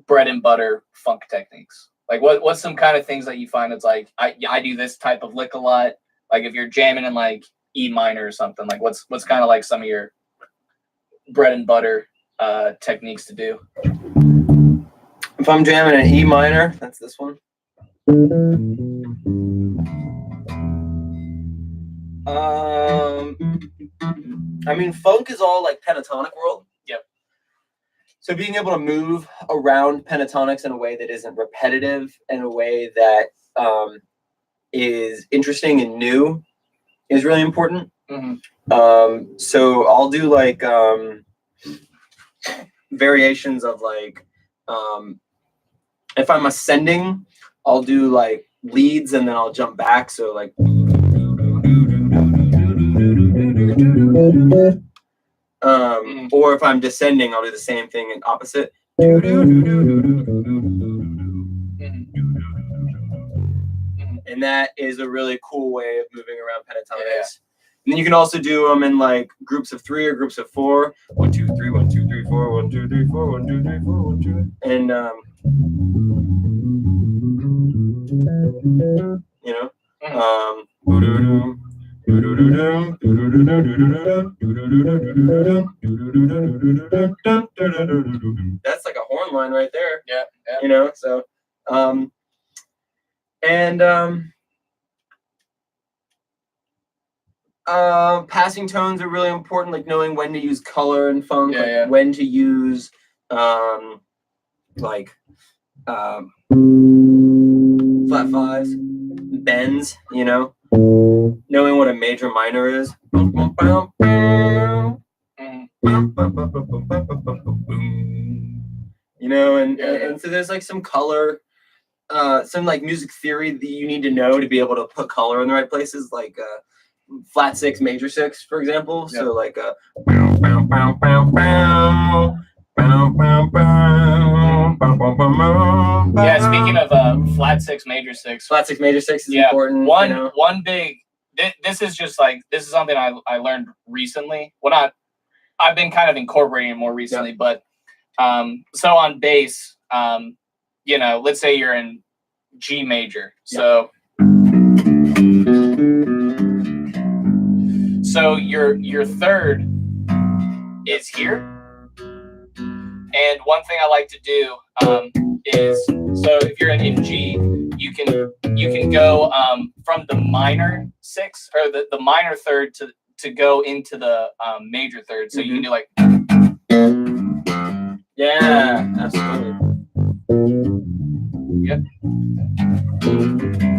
bread and butter funk techniques? Like, what's some kind of things that you find it's like I do this type of lick a lot. Like if you're jamming in like E minor or something, like what's kind of like some of your bread and butter techniques to do? If I'm jamming an E minor, that's this one. I mean, funk is all like pentatonic world. Yep. So being able to move around pentatonics in a way that isn't repetitive, in a way that is interesting and new, is really important. Mm-hmm. So I'll do like variations of like, if I'm ascending, I'll do like leads and then I'll jump back. So like. Or if I'm descending, I'll do the same thing in opposite. And that is a really cool way of moving around pentatonics. Yeah. And then you can also do them in like groups of 3 or groups of 4. 1, 2, 3, 1, 2, 3, 4, 1, 2, 3, 4, 1, 2, 3, 4, 1, 2. And you know, that's like a horn line right there. Yeah. You know, so passing tones are really important, like knowing when to use color in funk, when to use flat 5s, bends, you know, knowing what a major minor is. You know, and so there's like some color, some like music theory that you need to know to be able to put color in the right places, like flat 6, major 6, for example. Yep. So like yeah, speaking of flat 6, major 6. Flat 6, major 6 is important. One big. This is just like this is something I learned recently. Well, I've been kind of incorporating it more recently, but so on bass, you know, let's say you're in G major, so your third is here, and one thing I like to do is, so if you're in G, you can go from the minor 6 or the minor third to go into the major third. So you can do like, yeah, absolutely. Yep.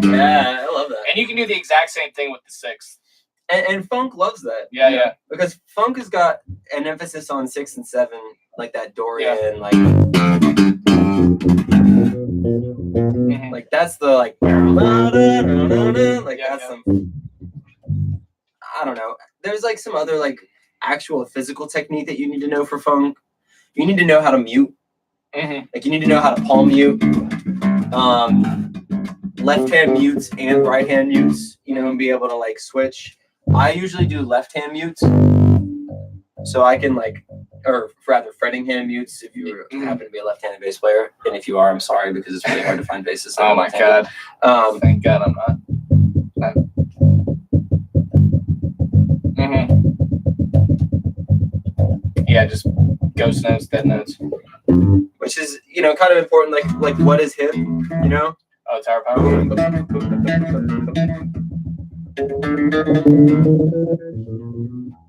Yeah, I love that. And you can do the exact same thing with the 6th. And funk loves that. Yeah. Because funk has got an emphasis on 6 and 7, like that Dorian, like like that's the like that's some. I don't know. There's like some other like actual physical technique that you need to know for funk. You need to know how to mute. Like you need to know how to palm mute, left hand mutes and right hand mutes. You know, and be able to like switch. I usually do left hand mutes, so I can like, or rather fretting hand mutes if you happen to be a left-handed bass player. And if you are, I'm sorry, because it's really hard to find bassists. Oh my god! Thank God I'm not. Yeah, just ghost notes, dead notes. Which is, you know, kind of important. Like what is hip? You know? Oh, tower power.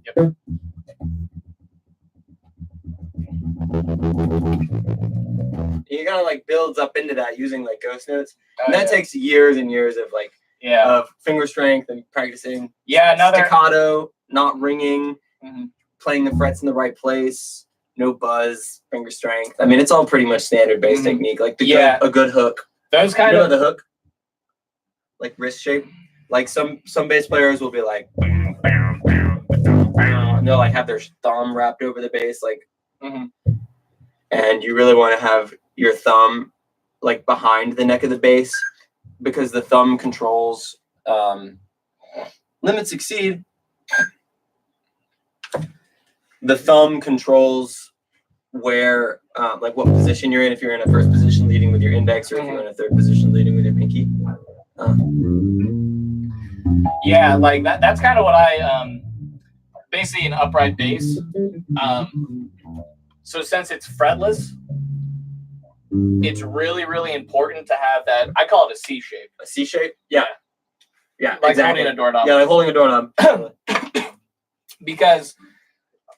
Yep. You kind of like builds up into that using like ghost notes. And that takes years and years of like of finger strength and practicing. Yeah, staccato, not ringing, playing the frets in the right place, no buzz, finger strength. I mean, it's all pretty much standard bass technique. Like a good hook. Those kind you know of the hook, like wrist shape. Like some bass players will be like, and they'll like have their thumb wrapped over the bass, like, and you really want to have your thumb like behind the neck of the bass because the thumb controls limits exceed. The thumb controls where, like what position you're in. If you're in a first position leading with your index, or if you're in a third position leading with your pinky. Yeah, like that's kind of what I basically an upright bass. So since it's fretless, it's really, really important to have that. I call it a C shape. A C shape? Yeah. Yeah, like exactly. holding a doorknob. Yeah, like holding a doorknob. Because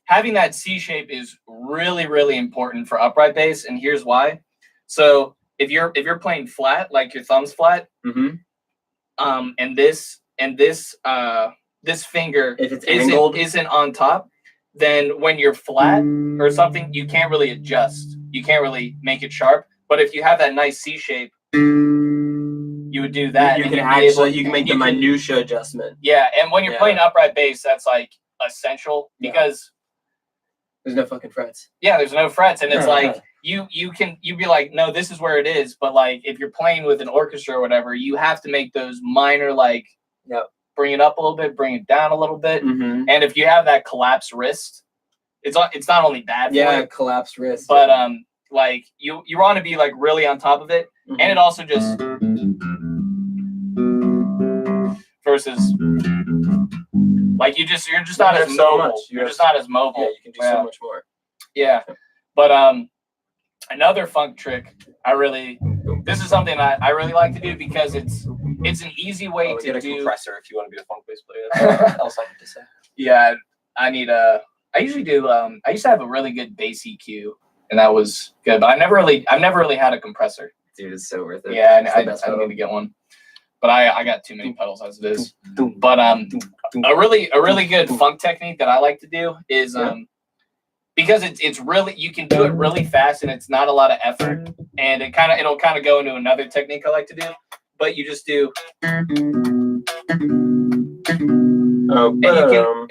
having that C shape is really, really important for upright bass, and here's why. So if you're playing flat, like your thumb's flat, and this finger if it's angled, isn't on top, then when you're flat or something, you can't really adjust. You can't really make it sharp. But if you have that nice C shape, you would do that. You can actually you can make the minutia adjustment. Yeah, and when you're playing upright bass, that's like essential because there's no fucking frets. Yeah, there's no frets, and it's like you'd be like, no, this is where it is. But like if you're playing with an orchestra or whatever, you have to make those minor like bring it up a little bit, bring it down a little bit. And if you have that collapsed wrist, it's not only bad for it, collapsed wrist, but like you want to be like really on top of it, and it also just versus like you're just not as mobile. You're just not as mobile. Yeah, you can do so much more. Yeah, but another funk trick this is something I really like to do because it's an easy way to get a do compressor if you want to be a funk bass player. That's what else I have to say. Yeah, I usually do I used to have a really good bass EQ, and that was good, but I've never really had a compressor. Dude, it's so worth it. Yeah, I need to get one. But I got too many pedals as it is. But a really good funk technique that I like to do is because it's really, you can do it really fast and it's not a lot of effort, and it'll kind of go into another technique I like to do. But you just do and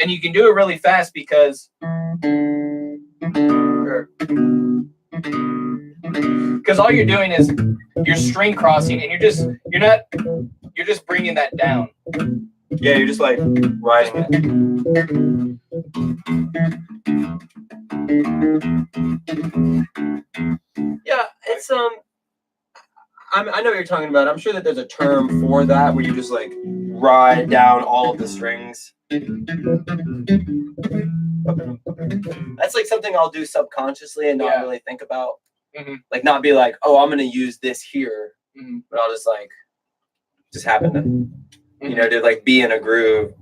you can do it really fast because all you're doing is you're string crossing, and you're just bringing that down. Yeah, you're just like riding it. Yeah, it's I know what you're talking about. I'm sure that there's a term for that where you just like ride down all of the strings. That's like something I'll do subconsciously and not really think about. Like not be like, oh, I'm gonna use this here, but I'll just happen to, to like be in a groove.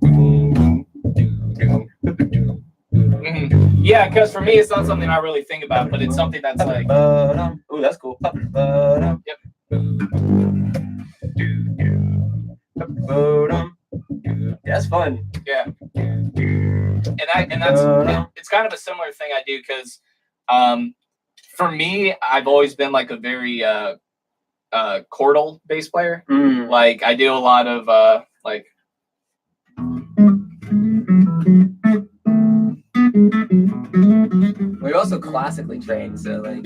Yeah, because for me, it's not something I really think about, but it's something that's like, oh, that's cool. Yep. That's fun. Yeah. And that's it's kind of a similar thing I do because for me, I've always been like a very chordal bass player. Like I do a lot of like we're also classically trained, so like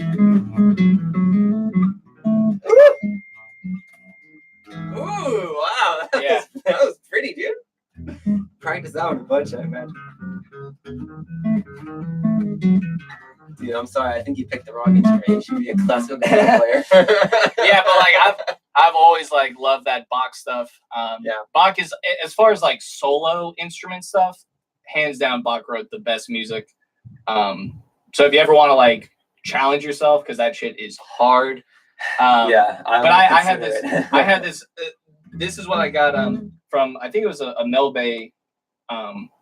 ooh, wow. That was pretty, dude. Practice that one a bunch, I imagine. Dude, I'm sorry. I think you picked the wrong instrument. You should be a classical guitar player. Yeah, but like I've always like loved that Bach stuff. Bach is, as far as like solo instrument stuff, hands down, Bach wrote the best music. So if you ever want to like challenge yourself, because that shit is hard. I had this. This is what I got from, I think it was a Melbay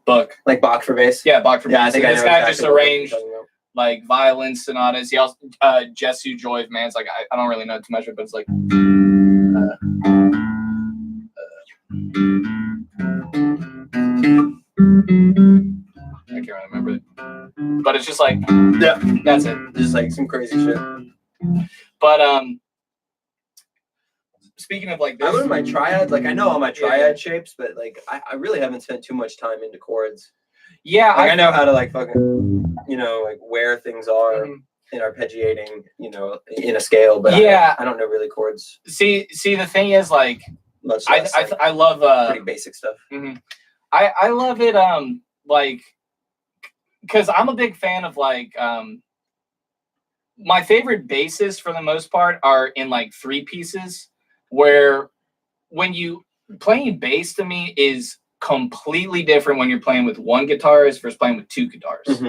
book. Like Bach for bass? Yeah, Bach for bass. I think this guy just arranged like violin sonatas. He also Jesu Joy of Man's like I don't really know too much of it, but it's like I can't really remember it. But it's just like, Yeah, that's it. just like some crazy shit. But speaking of like this, I learned my triad. Like I know all my triad shapes, but like I really haven't spent too much time into chords. Yeah, like I know how to like fucking, like where things are in arpeggiating, in a scale, but yeah, I don't know really chords. See, the thing is, like, Much less, I love pretty basic stuff. I love it like, because I'm a big fan of like my favorite basses for the most part are in like 3 pieces, where when you playing bass to me is completely different when you're playing with 1 guitarist versus playing with 2 guitars.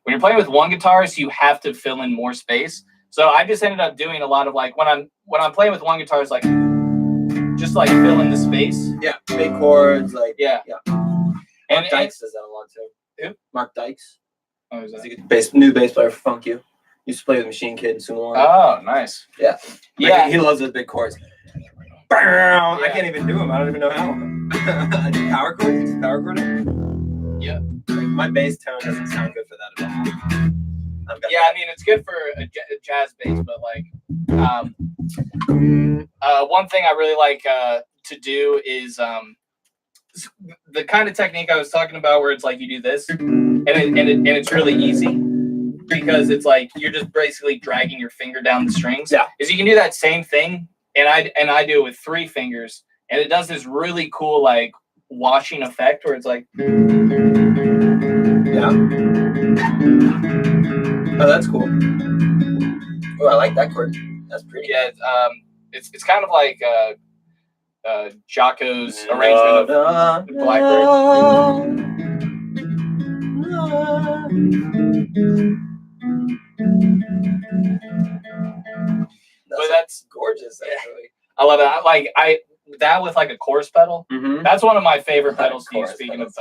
When you're playing with 1 guitarist, you have to fill in more space. So I just ended up doing a lot of like when I'm playing with 1 guitarist, like just like fill in the space. Yeah, big chords, like yeah. Mark Dykes does that a lot too. Who? Mark Dykes. Oh, is that? He's a new bass player for Funk You. Used to play with Machine Kid and Sumo. Oh, nice. Yeah. Yeah. He loves those big chords. Yeah. I can't even do them. I don't even know how. I do power chords. Power chording. Yeah. Like, my bass tone doesn't sound good for that at all. Yeah, I mean, it's good for a jazz bass, but like, one thing I really like to do is the kind of technique I was talking about, where it's like you do this, and it's really easy because it's like you're just basically dragging your finger down the strings. Yeah. Is you can do that same thing, and I do it with 3 fingers, and it does this really cool like washing effect where it's like. Yeah. Oh, that's cool. Oh, I like that chord. That's pretty. Yeah. It's kind of like Jocko's arrangement of Blackbird. But that's gorgeous, actually. I love it. I that with like a chorus pedal. That's one of my favorite pedals to use. Speaking of,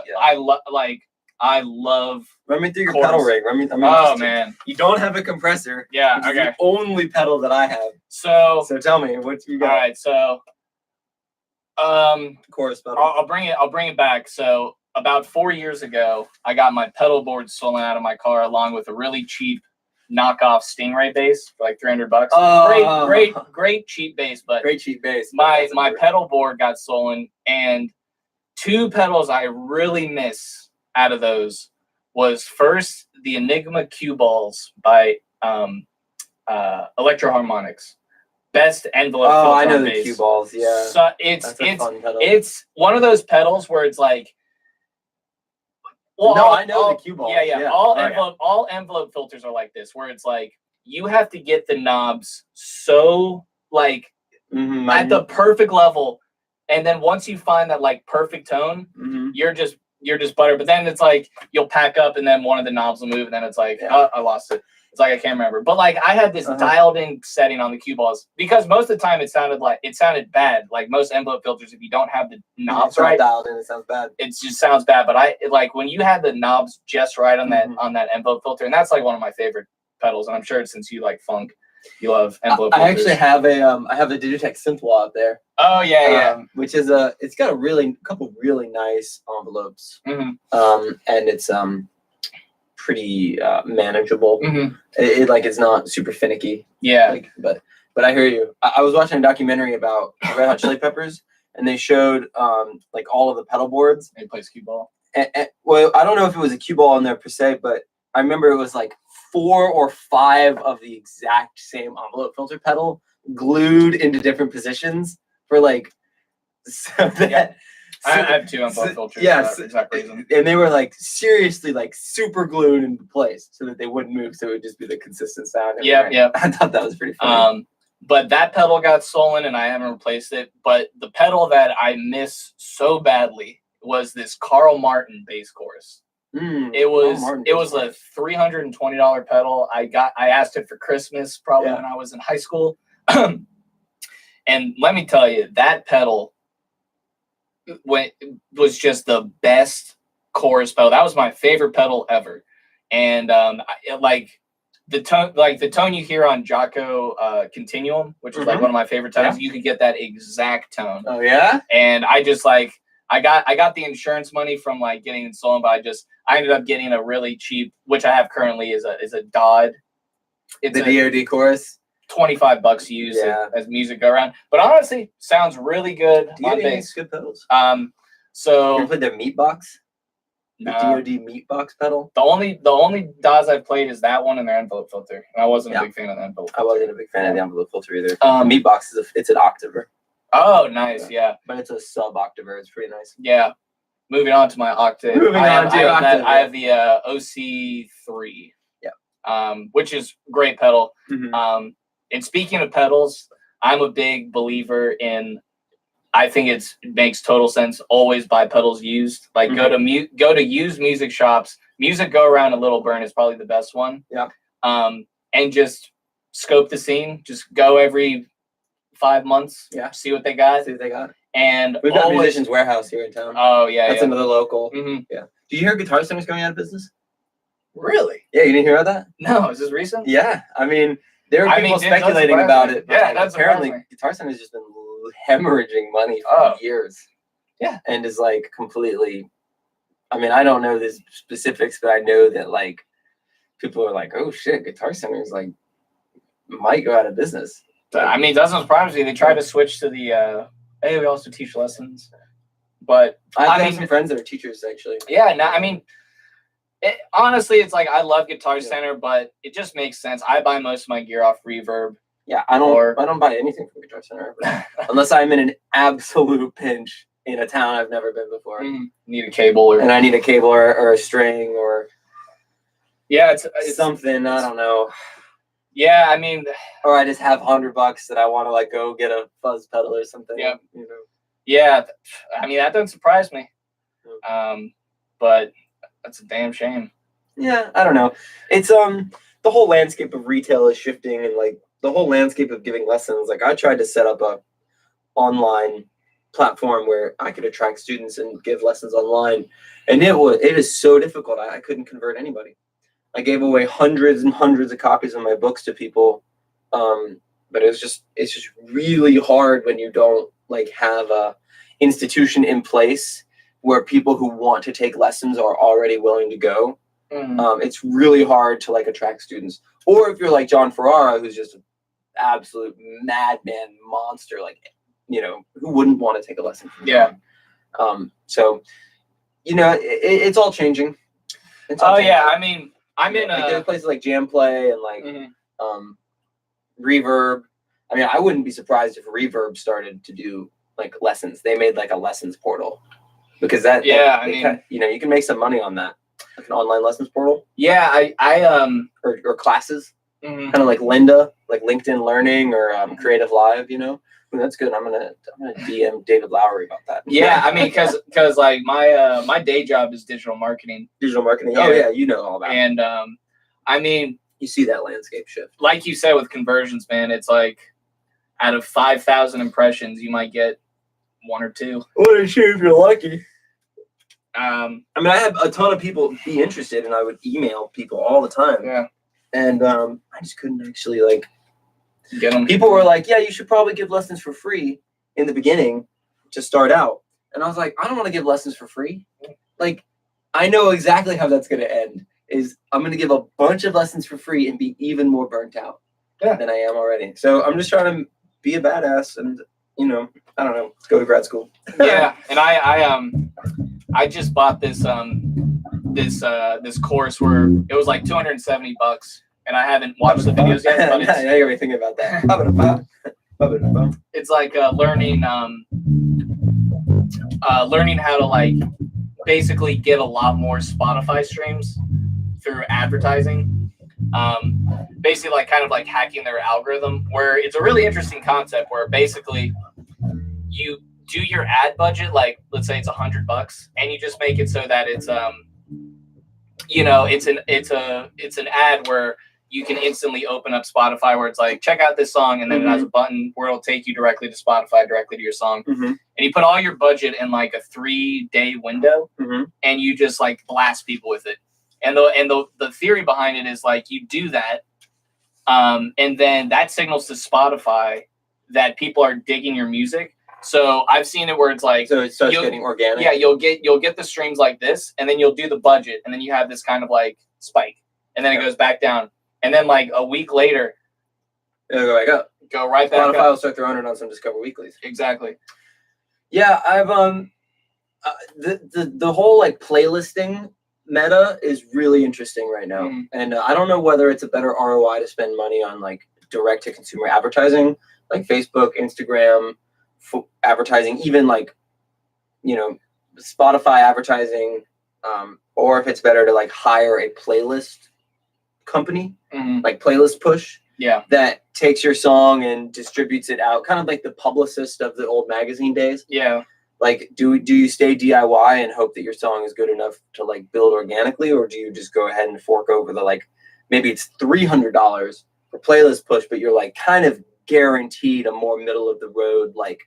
I love. Run me through your chorus. pedal rig. Oh man, you don't have a compressor. Yeah, which is the only pedal that I have. So tell me what you got. All right, so chorus pedal. I'll bring it back. So about 4 years ago, I got my pedal board stolen out of my car, along with a really cheap knockoff Stingray bass for like $300. Oh. Great cheap bass, but great cheap bass. My pedal board got stolen, and 2 pedals I really miss out of those was first the Enigma cue balls by Electro Harmonics. Best envelope filter. I know on the bass. cue balls. Yeah, so it's one of those pedals where it's like. Well, I know the cue balls. Yeah. All envelope filters are like this, where it's like you have to get the knobs so like at the perfect level, and then once you find that like perfect tone, you're just butter. But then it's like you'll pack up, and then one of the knobs will move, and then it's like I lost it. It's like I can't remember. But like I had this dialed in setting on the cue balls, because most of the time it sounded bad. Like most envelope filters, if you don't have the knobs right dialed in, it sounds bad. It just sounds bad. But like when you have the knobs just right on that envelope filter, and that's like one of my favorite pedals. And I'm sure since you like funk, you love envelope filters. I actually have a Digitech synth wall out there. Oh yeah. Which is it's got a couple really nice envelopes. And it's pretty manageable. It like it's not super finicky. Yeah. But I hear you. I was watching a documentary about Red Hot Chili Peppers, and they showed like all of the pedal boards. And he plays cue ball. Well, I don't know if it was a cue ball in there per se, but I remember it was like 4 or 5 of the exact same envelope filter pedal glued into different positions for like. So that, I have 2 envelope filters. Yes, for that exact reason. And they were like seriously like super glued into place so that they wouldn't move, so it would just be the consistent sound. Yeah. I thought that was pretty funny. But that pedal got stolen, and I haven't replaced it. But the pedal that I miss so badly was this Carl Martin bass chorus. It was a $320 pedal. I asked it for Christmas probably when I was in high school. And let me tell you, that pedal was just the best chorus pedal. That was my favorite pedal ever. And the tone you hear on Jocko Continuum, which is like one of my favorite tones, you could get that exact tone. Oh yeah. And I I got the insurance money from like getting it stolen, but I ended up getting a really cheap, which I have currently is a Dodd. It's The DoD chorus. $25 used as music go around, but honestly, sounds really good on DoD bass. makes good pedals. So You ever played their meat box? The no. DoD meat box pedal. The only DAWs I've played is that one and their envelope filter, and I wasn't a big fan of the envelope filter. I wasn't a big fan of the envelope filter either. The meat box it's an octaver. Oh, nice, yeah. But it's a sub octaver. It's pretty nice. Yeah. Moving on to my octave. I have the OC3. Yeah. Which is great pedal. Mm-hmm. And speaking of pedals, I'm a big believer in. I think it makes total sense. Always buy pedals used. Like go to used music shops. Music Go Around and Little Burn is probably the best one. Yeah. And just scope the scene. Just go every 5 months. Yeah. See what they got. And we've got Musicians Warehouse here in town. Oh yeah, that's another local. Mm-hmm. Yeah. Did you hear Guitar Center's going out of business? Really? Yeah, you didn't hear about that? No. Is this recent? Yeah. I mean, there are people speculating about it. Yeah, that's apparently Guitar Center's just been hemorrhaging money for years. Yeah. And is like completely. I mean, I don't know the specifics, but I know that like people are like, "Oh shit, Guitar Center's like might go out of business." I mean, it doesn't surprise me. They tried to switch to the. Hey, we also teach lessons, but I have some friends that are teachers actually. Yeah, no, I mean, honestly, it's like I love Guitar Center, but it just makes sense. I buy most of my gear off Reverb. Yeah, I don't buy anything from Guitar Center ever, unless I'm in an absolute pinch in a town I've never been before. Need a cable and I need a cable or a string or it's something. I don't know. Yeah, I mean, or I just have $100 that I want to like go get a fuzz pedal or something. Yeah, you know. Yeah, I mean that doesn't surprise me. But that's a damn shame. Yeah, I don't know. It's the whole landscape of retail is shifting, and like the whole landscape of giving lessons. Like I tried to set up a online platform where I could attract students and give lessons online, and it is so difficult. I couldn't convert anybody. I gave away hundreds and hundreds of copies of my books to people, but it's just really hard when you don't like have a institution in place where people who want to take lessons are already willing to go. It's really hard to like attract students. Or if you're like John Ferraro, who's just an absolute madman monster, like who wouldn't want to take a lesson from him? So it's all changing. I mean. I'm in there's places like Jam Play and like Reverb. I mean, I wouldn't be surprised if Reverb started to do like lessons. They made like a lessons portal because you can make some money on that, like an online lessons portal. Yeah, or classes, kind of like LinkedIn Learning or Creative Live. That's good. I'm gonna DM David Lowery about that. Yeah, I mean, because like my day job is digital marketing. Digital marketing. Oh yeah, you know all that. And I mean, you see that landscape shift. Like you said with conversions, man, it's like out of 5,000 impressions, you might get 1 or 2. What a shame if you're lucky. I mean, I have a ton of people be interested, and I would email people all the time. Yeah. And I just couldn't actually like. Get them. People were like, yeah, you should probably give lessons for free in the beginning to start out. And I was like, I don't want to give lessons for free. Like, I know exactly how that's going to end. Is I'm going to give a bunch of lessons for free and be even more burnt out than I am already. So I'm just trying to be a badass and, I don't know, go to grad school. Yeah. And I just bought this this course where it was like $270. And I haven't watched the videos yet, but now you're me thinking about that. It's like learning how to like basically get a lot more Spotify streams through advertising. Basically, like kind of like hacking their algorithm. Where it's a really interesting concept. Where basically you do your ad budget, like let's say it's $100, and you just make it so that it's it's an ad where you can instantly open up Spotify where it's like, check out this song. And then it has a button where it'll take you directly to Spotify, directly to your song. And you put all your budget in like a 3-day window and you just like blast people with it. And the theory behind it is like, you do that. And then that signals to Spotify that people are digging your music. So I've seen it where it's like, So it starts getting organic. Yeah, you'll get the streams like this, and then you'll do the budget, and then you have this kind of like spike, and then it goes back down, and then like a week later, it'll go back up. Go right back up. Spotify will start throwing it on some Discover Weeklies. Exactly. Yeah, I've the whole like playlisting meta is really interesting right now, and I don't know whether it's a better ROI to spend money on like direct to consumer advertising, like Facebook, Instagram, advertising, even like, you know, Spotify advertising, or if it's better to like hire a playlist company, like Playlist Push, that takes your song and distributes it out, kind of like the Publicist of the old magazine days. Yeah. Like, do you stay DIY and hope that your song is good enough to like build organically, or do you just go ahead and fork over the like, maybe it's $300 for Playlist Push, but you're like kind of guaranteed a more middle of the road like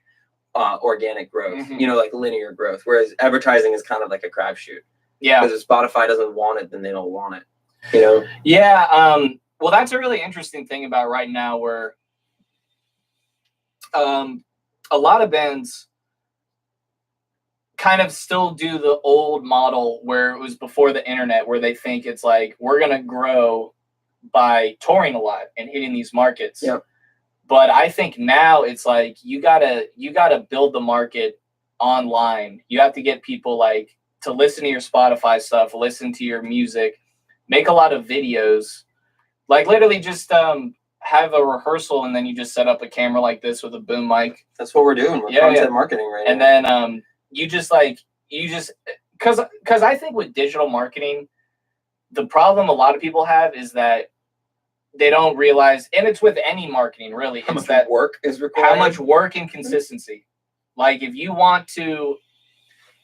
organic growth, you know, like linear growth, whereas advertising is kind of like a crapshoot. Yeah, because if Spotify doesn't want it, then they don't want it, you know. Yeah. Well, that's a really interesting thing about right now, where a lot of bands kind of still do the old model where it was before the internet, where they think it's like, we're going to grow by touring a lot and hitting these markets. Yep. But I think now it's like, you gotta build the market online. You have to get people like to listen to your Spotify stuff, listen to your music, make a lot of videos, like literally just have a rehearsal, and then you just set up a camera like this with a boom mic. That's what we're doing. We're content marketing right now. And then because I think with digital marketing, the problem a lot of people have is that they don't realize, and it's with any marketing really, how much work is required. How much work and consistency. Like if you want to,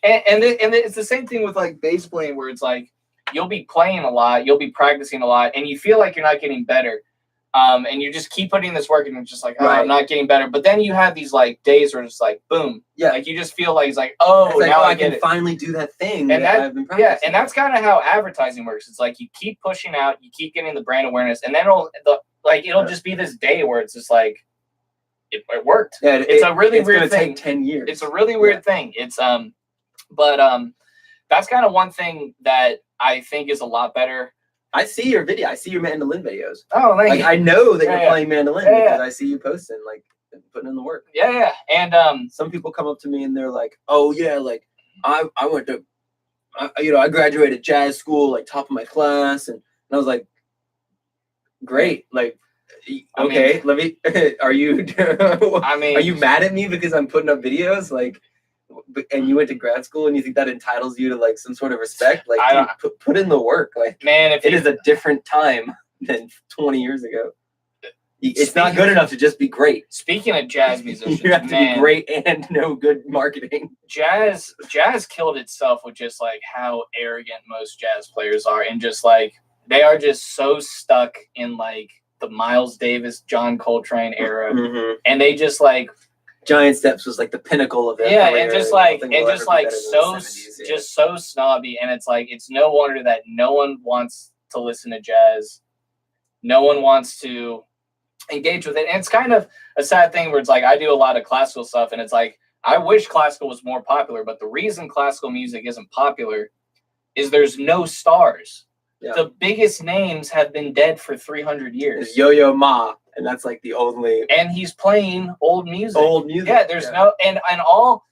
and it's the same thing with like bass playing, where it's like you'll be playing a lot, you'll be practicing a lot, and you feel like you're not getting better. And you just keep putting this work, and it's just like, oh, I'm not getting better. But then you have these like days where it's like, boom, like you just feel like it's like, oh, like, now I can finally do that thing and that I've been practicing. Yeah, and that's kind of how advertising works. It's like you keep pushing out, you keep getting the brand awareness, and then it'll just be this day where it's just like it worked. Yeah, it's a really weird thing. Take 10 years. It's a really weird thing. It's but that's kind of one thing that I think is a lot better. I see your video. I see your mandolin videos. Oh, thank you. I know that you're playing mandolin because I see you posting, like putting in the work. Yeah. And some people come up to me and they're like, "Oh yeah, like I went to, I graduated jazz school, like top of my class," and I was like, "Great, like." Okay, let me. Are you? Are you mad at me because I'm putting up videos? Like, and you went to grad school, and you think that entitles you to like some sort of respect? Like, dude, put in the work. Like, man, it is a different time than 20 years ago. It's not good enough to just be great. Speaking of jazz musicians, you have to be great and know good marketing. Jazz killed itself with just like how arrogant most jazz players are, and just like they are just so stuck in like the Miles Davis, John Coltrane era, and they just like Giant Steps was like the pinnacle of it. Yeah, and just like so snobby, and it's like it's no wonder that no one wants to listen to jazz, no one wants to engage with it, and it's kind of a sad thing where it's like I do a lot of classical stuff, and it's like I wish classical was more popular, but the reason classical music isn't popular is there's no stars. Yeah. The biggest names have been dead for 300 years. It's Yo-Yo Ma, and that's like the only. And he's playing old music. Old music. Yeah, there's no and all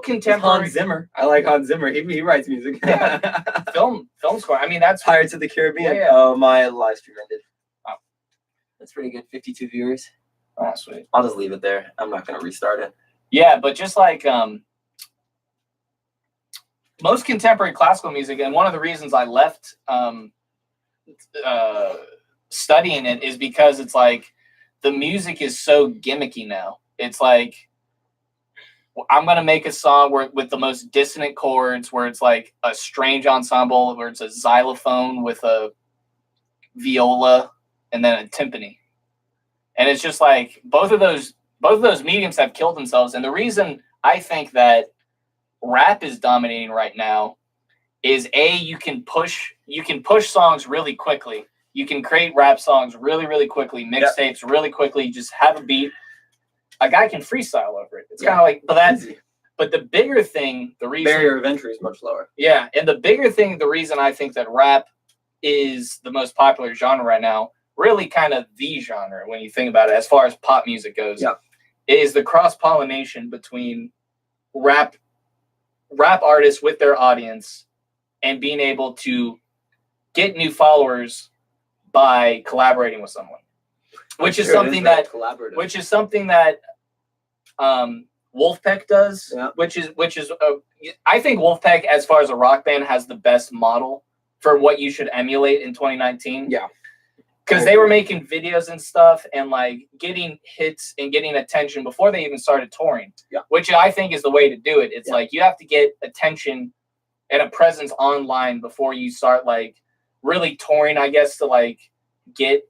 contemporary. Hans Zimmer. I like Hans Zimmer. He writes music. Yeah. film score. I mean, that's Pirates of the Caribbean. Yeah. Oh, my live stream ended. Oh, that's pretty good. 52 viewers. Oh, sweet. I'll just leave it there. I'm not gonna restart it. Yeah, but just like most contemporary classical music, and one of the reasons I left studying it is because it's like the music is so gimmicky now. It's like I'm going to make a song with the most dissonant chords, where it's like a strange ensemble, where it's a xylophone with a viola and then a timpani. And it's just like both of those mediums have killed themselves. And the reason I think that rap is dominating right now is you can push songs really quickly. You can create rap songs really, really quickly, mixtapes really quickly, just have a beat. a guy can freestyle over it. It's Yeah. kind of like, but that's, Easy. but the bigger thing, the reason, Barrier of entry is much lower. yeah, and the bigger thing, the reason I think that rap is the most popular genre right now, really kind of the genre when you think about it, as far as pop music goes, Yeah. is the cross-pollination between rap artists with their audience and being able to get new followers by collaborating with someone, which is Sure, it something very that collaborative. Wolfpack does, Yeah. which is I think Wolfpack, as far as a rock band, has the best model for what you should emulate in 2019. Yeah. Because they were making videos and stuff and like getting hits and getting attention before they even started touring. Yeah. Which I think is the way to do it. It's Yeah. like you have to get attention and a presence online before you start like really touring, I guess, to like get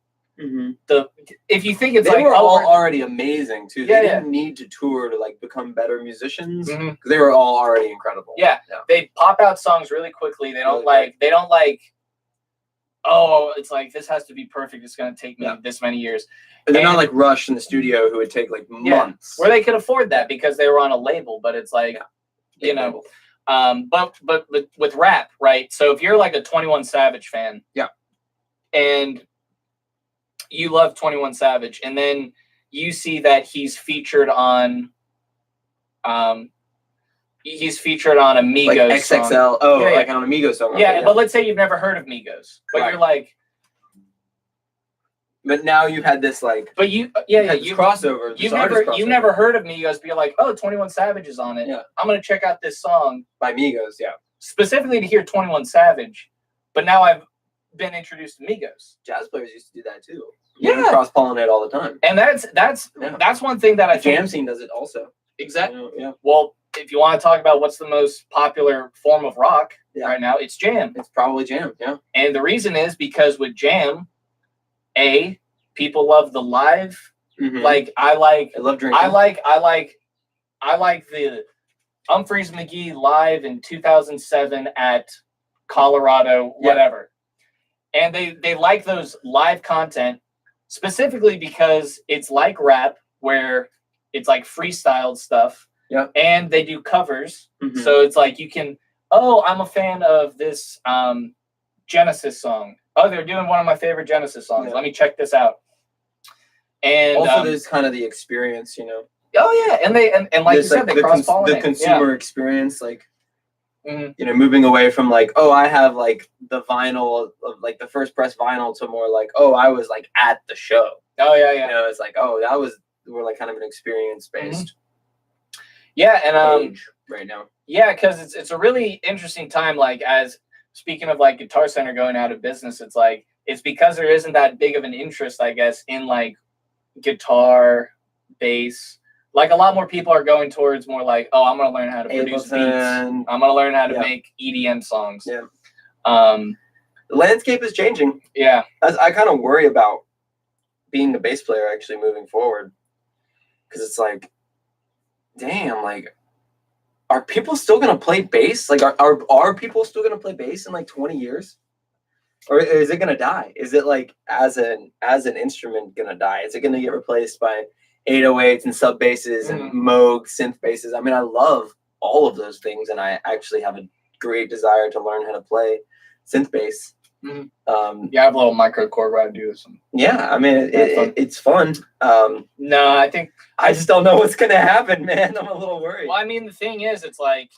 if you think it's they like were all already amazing too. Yeah, They didn't need to tour to like become better musicians. Mhm. 'Cause they were all already incredible. Yeah. They pop out songs really quickly. They don't like, oh, it's like this has to be perfect. It's gonna take me this many years. And they're not And- like Rush in the studio who would take like months. Where they could afford that because they were on a label, but it's like you Big know, label. but with rap, right? So if you're like a 21 Savage fan, and you love 21 Savage, and then you see that he's featured on a Migos like XXL. song. Oh, Yeah, like on a Migos song. Yeah, Okay, but let's say you've never heard of Migos, but Right. you're like, But now you've had this like but you crossover. this you've artist never crossover heard of Migos, but you're like, oh, 21 Savage is on it. Yeah. I'm gonna check out this song by Migos. Yeah. specifically to hear 21 Savage, but now I've been introduced to Migos. Jazz players used to do that too. Yeah. Cross pollinate all the time. And that's one thing that I The think jam scene does it also. exactly. Yeah. Well, if you want to talk about what's the most popular form of rock Yeah. right now, it's jam. It's probably jam. Yeah. And the reason is because with jam, people love the live. Mhm. Like I love drinking. I like the Humphreys McGee live in 2007 at Colorado, whatever. And they like those live content specifically because it's like rap where it's like freestyled stuff. Yeah. And they do covers. Mhm. So it's like you can, I'm a fan of this Genesis song. Oh, they're doing one of my favorite Genesis songs. Yeah. Let me check this out. And Also, there's kind of the experience, you know. oh yeah, and like you There's, said, they cross pollinate. the consumer experience, like Mhm. you know, moving away from like, oh, I have like the vinyl of like the first press vinyl to more like, oh, I was like at the show. Oh yeah, You know, it's like, oh, we're like kind of an experience based yeah, and age right now. yeah, because it's a really interesting time. Like as speaking of like Guitar Center going out of business, it's like it's because there isn't that big of an interest, I guess, in like guitar, bass. Like a lot more people are going towards more like, oh, I'm gonna learn how to produce beats. Ableton. I'm gonna learn how to make EDM songs. Yeah. The The landscape is changing. Yeah. I kind of worry about being a bass player actually moving forward, because it's like, damn, like, are people still gonna play bass? Like, are people still gonna play bass in like 20 years? Or is it gonna die? Is it like as an instrument gonna die? Is it gonna get replaced by 808s and sub basses and Moog synth basses? I mean, I love all of those things, and I actually have a great desire to learn how to play synth bass. Yeah, I have a little micro chord where I do some. Yeah, I mean, it's fun. No, I think I just don't know what's gonna happen, man. I'm a little worried. well, I mean, the thing is, it's like,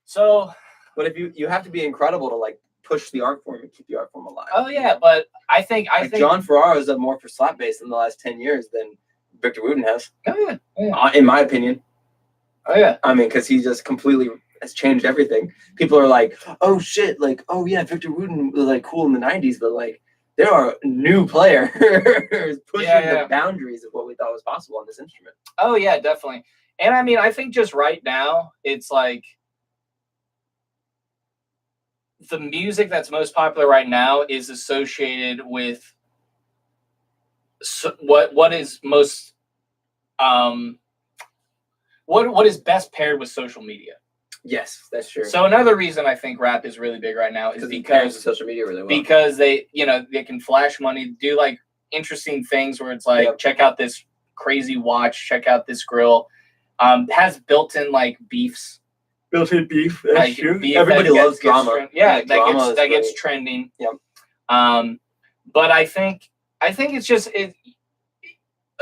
so. But if you have to be incredible to like push the art form and keep the art form alive. Oh yeah, but I think John Ferraro's done more for slap bass in the last 10 years than Victor Wooten has. Oh yeah. In my opinion. Oh yeah. I mean, because he just completely has changed everything. People are like, oh shit, like, oh yeah, Victor Wooten was like cool in the 90s, but like there are new players pushing the boundaries of what we thought was possible on this instrument. Oh yeah, definitely. And I mean, I think just right now, it's like the music that's most popular right now is associated with what is most what is best paired with social media. Yes, that's true. So another reason I think rap is really big right now is because social media really well. Because they can flash money, do like interesting things where it's like check out this crazy watch. Check out this grill. Has built-in like beefs. Built-in beef. Like, beef Everybody loves drama. That gets trending. Yep. But I think it's just it.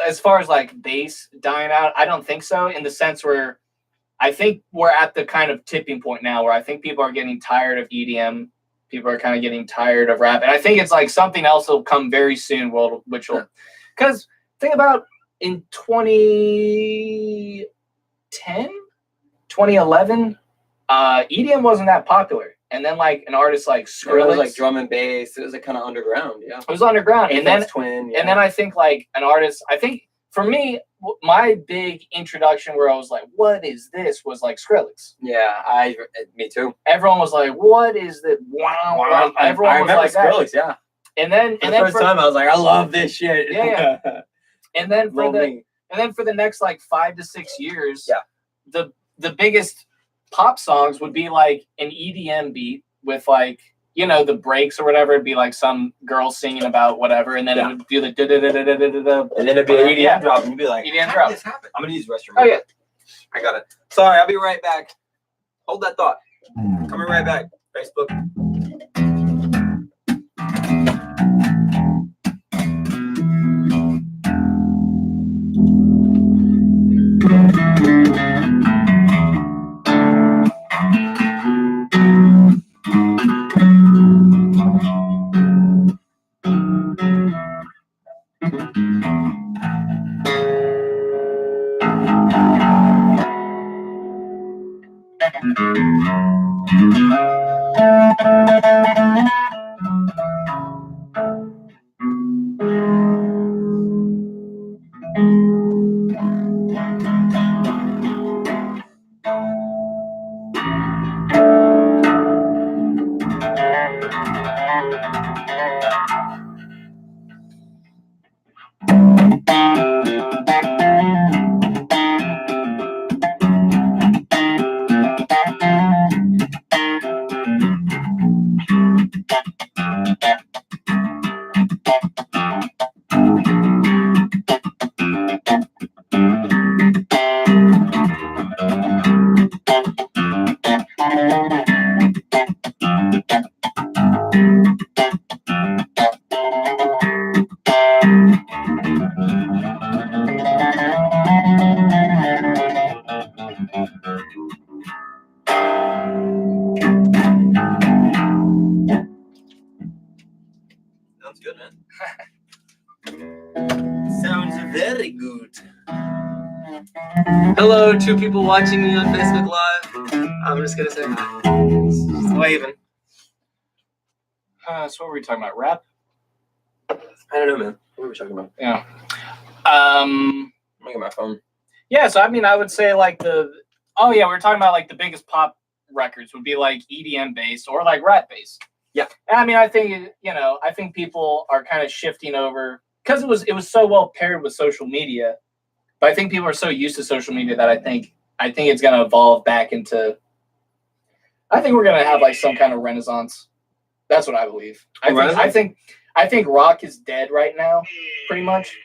As far as like bass dying out, I don't think so. In the sense where I think we're at the kind of tipping point now where I think people are getting tired of EDM. People are kind of getting tired of rap, and I think it's like something else will come very soon. Which will, because think about in 2010, 2011, EDM wasn't that popular. And then like an artist like Skrillex, it was like drum and bass. It was like kind of underground, yeah. It was underground, and then Twin, and then I think like an artist. I think for me, my big introduction where I was like, "What is this?" was like Skrillex. Yeah, me too. Everyone was like, "What is that?" Wow, like, everyone I was remember like Skrillex, that. yeah. And then the first time I was like, "I love this shit." Yeah. And then for the next like 5 to 6 years, the biggest pop songs would be like an EDM beat with like, you know, the breaks or whatever. It'd be like some girl singing about whatever, and then it would do the da-da-da-da-da-da-da. And then it'd be an EDM drop, and you'd be like, EDM drop. This happen? I'm gonna use the restroom. Oh yeah, I got it. Sorry, I'll be right back. Hold that thought. Coming right back. Facebook. Sounds good, man. Sounds very good. Hello, 2 people watching me on Facebook Live. I'm just gonna say hi. Just waving. so what were we talking about? Rap? I don't know, man. What were we talking about? Yeah. I'm gonna get my phone. Yeah, so I mean, I would say like we were talking about like the biggest pop records would be like EDM based or like rap based. Yeah. And I mean, I think people are kind of shifting over because it was so well paired with social media. But I think people are so used to social media that I think it's gonna evolve back into. I think we're gonna have like some kind of renaissance. That's what I believe. I think rock is dead right now, pretty much.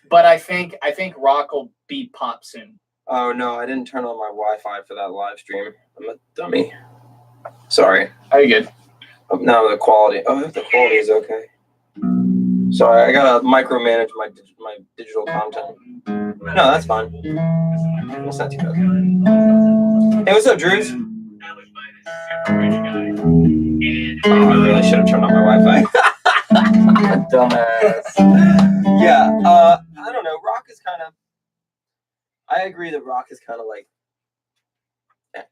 But I think rock will beat pop soon. Oh no, I didn't turn on my Wi-Fi for that live stream. I'm a dummy. Sorry. Are you good? No, the quality. Oh, the quality is okay. Sorry, I gotta micromanage my digital content. No, that's fine. That's not too bad. Hey, what's up, Drews? Oh, I really should have turned on my Wi-Fi. Dumbass. Yeah, I don't know. Rock is kind of. I agree that rock is kind of like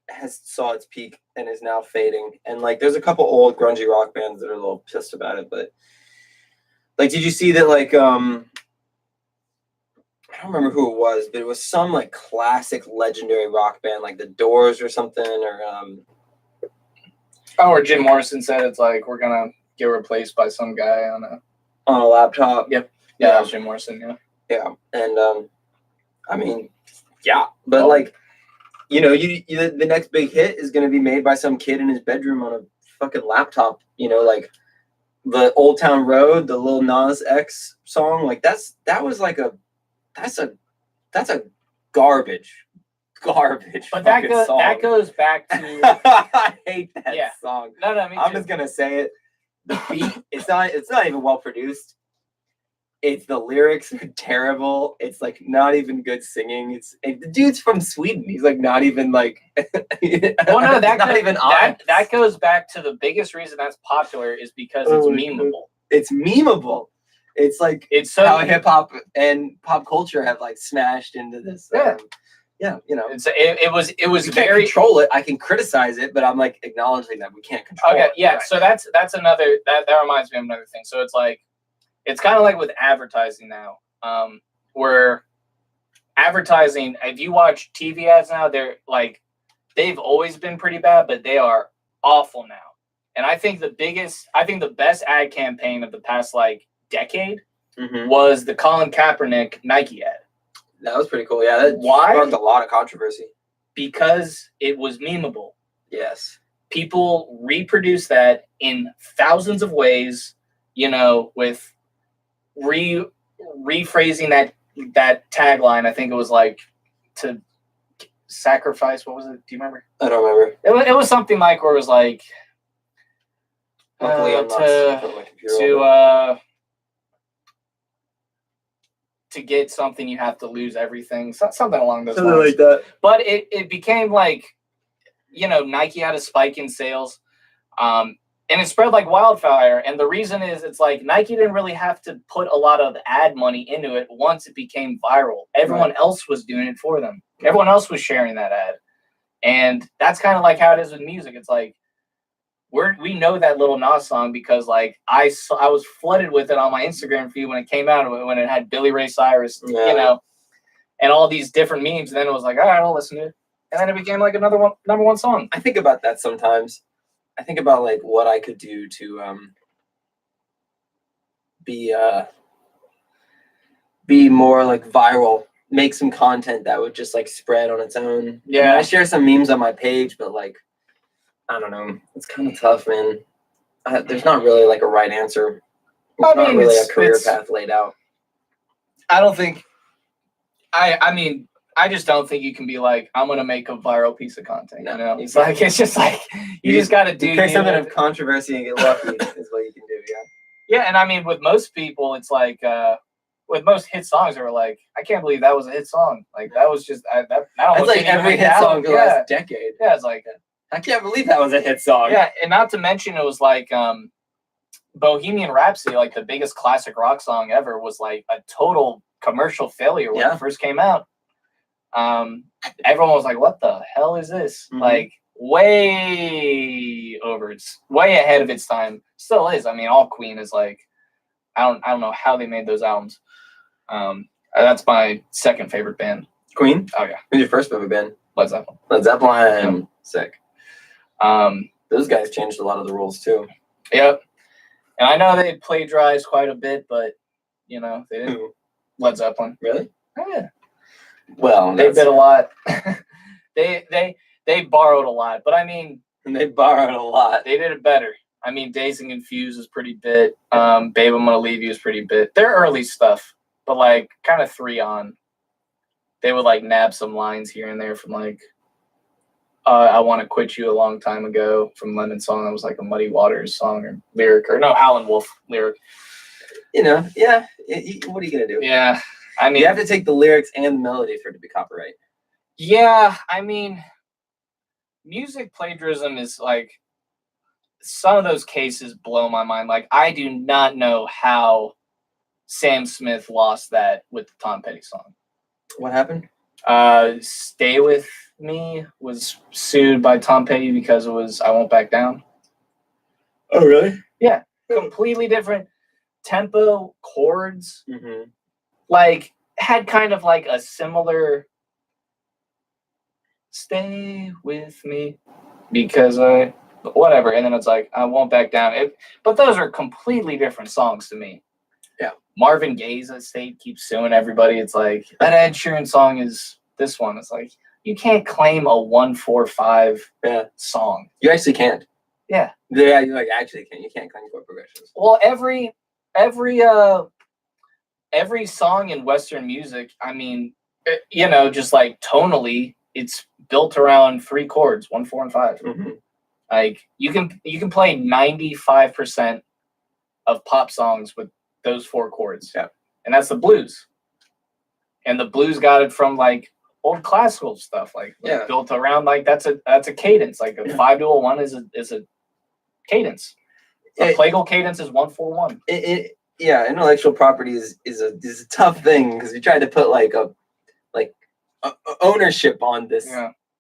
has saw its peak and is now fading. And like, there's a couple old grungy rock bands that are a little pissed about it. But like, did you see that? Like, I don't remember who it was, but it was some like classic legendary rock band, like the Doors or something, or Jim Morrison said it's like we're gonna get replaced by some guy on a laptop. Yep. Yeah, that was Jim Morrison. Yeah. Yeah, and I mean, yeah, but like, you know, you the next big hit is gonna be made by some kid in his bedroom on a fucking laptop. You know, like the Old Town Road, the Lil Nas X song, like that was that's a garbage But that fucking song. goes back to I hate that Yeah. song. no, me I'm too. just gonna say it. The beat, it's not even well produced. It's the lyrics are terrible. It's like not even good singing. The dude's from Sweden. He's like not even like. Well, no, that honest. goes back to the biggest reason that's popular is because it's Oh, memeable. It's memeable. It's like It's so how hip hop and pop culture have like smashed into this. Yeah. You know. it was We can't very control it. I can criticize it, but I'm like acknowledging that we can't control okay. it. Yeah, Right. so that's another that reminds me of another thing. So it's like it's kind of like with advertising now, where advertising. If you watch TV ads now, they're like they've always been pretty bad, but they are awful now. And I think the best ad campaign of the past like decade was the Colin Kaepernick Nike ad. That was pretty cool. Yeah, that Why? sparked a lot of controversy. Because it was memeable. Yes. People reproduce that in thousands of ways, with rephrasing that tagline. I think it was like to sacrifice. What was it? Do you remember? I don't remember. It was something like where it was like Luckily, I'm not in front of my computer. To get something, you have to lose everything. Something along those Something lines. like that. But it became like, Nike had a spike in sales, and it spread like wildfire. And the reason is it's like Nike didn't really have to put a lot of ad money into it once it became viral. Everyone else was doing it for them. Everyone else was sharing that ad. And that's kind of like how it is with music. It's like, we know that Lil Nas song because like I was flooded with it on my Instagram feed when it came out, when it had Billy Ray Cyrus, and all these different memes. And then it was like, all right, I'll listen to it. And then it became like another number one song. I think about that sometimes. I think about like what I could do to be more like viral, make some content that would just like spread on its own. Yeah. I mean, I share some memes on my page, but like I don't know. It's kind of tough, man. There's not really like a right answer. It's not really a career path laid out. I don't think. I just don't think you can be like, I'm gonna make a viral piece of content. No, it's like it's just like you just gotta do. Pick something of controversy and get lucky is what you can do. Yeah. Yeah, and I mean, with most people, it's like with most hit songs, they were like, I can't believe that was a hit song. Like that was just That's like every hit song for the last decade. Yeah, it's like. I can't believe that was a hit song. Yeah, and not to mention it was like Bohemian Rhapsody, like the biggest classic rock song ever, was like a total commercial failure when it first came out. Everyone was like, what the hell is this? Like way ahead of its time. Still is. I mean, all Queen is like I don't know how they made those albums. That's my second favorite band. Queen? Oh yeah. Who's your first favorite band? Led Zeppelin. Led Zeppelin. Yep. Sick. Those guys changed a lot of the rules too. Yep. And I know they plagiarized quite a bit, but they didn't. Who? Led Zeppelin. Really? Oh, yeah. Well, they did a lot. they borrowed a lot, but I mean, they borrowed a lot. They did it better. I mean, Dazed and Confused is pretty bit. Babe, I'm Gonna Leave You is pretty bit. Their early stuff, but like kind of 3 on. They would like nab some lines here and there from like I Want to Quit You a long time ago from Lemon Song. That was like a Muddy Waters song or lyric, or no, Alan Wolf lyric. Yeah. What are you gonna do? Yeah, I mean, you have to take the lyrics and the melody for it to be copyright. Yeah, I mean, music plagiarism is like some of those cases blow my mind. Like I do not know how Sam Smith lost that with the Tom Petty song. What happened? Stay With Me was sued by Tom Petty because it was I Won't Back Down. Oh, really? Yeah. Completely different tempo, chords. Mm-hmm. Like, had kind of like a similar stay with me because whatever. And then it's like, I Won't Back Down. But those are completely different songs to me. Yeah. Marvin Gaye's estate keeps suing everybody. It's like, that Ed Sheeran song is this one. It's like, you can't claim a 1-4-5 song. You actually can't. Yeah. Yeah, you actually can't. You can't claim chord progressions. Well, every every song in Western music, I mean, you know, just like tonally, it's built around 3 chords, 1, 4, and 5. Mm-hmm. Like you can play 95% of pop songs with those 4 chords. Yeah. And that's the blues. And the blues got it from like old classical stuff, like built around like that's a cadence. Like a 5-1 is a cadence. A plagal cadence is 1-4-1. Intellectual property is a tough thing because we tried to put like ownership on this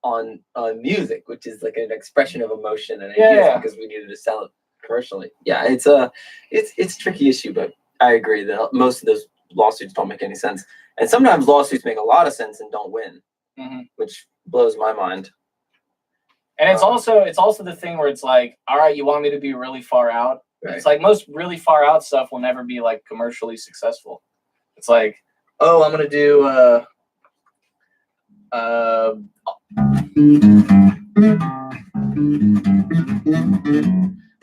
on music, which is like an expression of emotion and ideas because we needed to sell it commercially. Yeah, it's a tricky issue, but I agree that most of those lawsuits don't make any sense, and sometimes lawsuits make a lot of sense and don't win, which blows my mind. And it's also the thing where it's like, all right, you want me to be really far out? Right. It's like most really far out stuff will never be like commercially successful. It's like, oh, I'm gonna do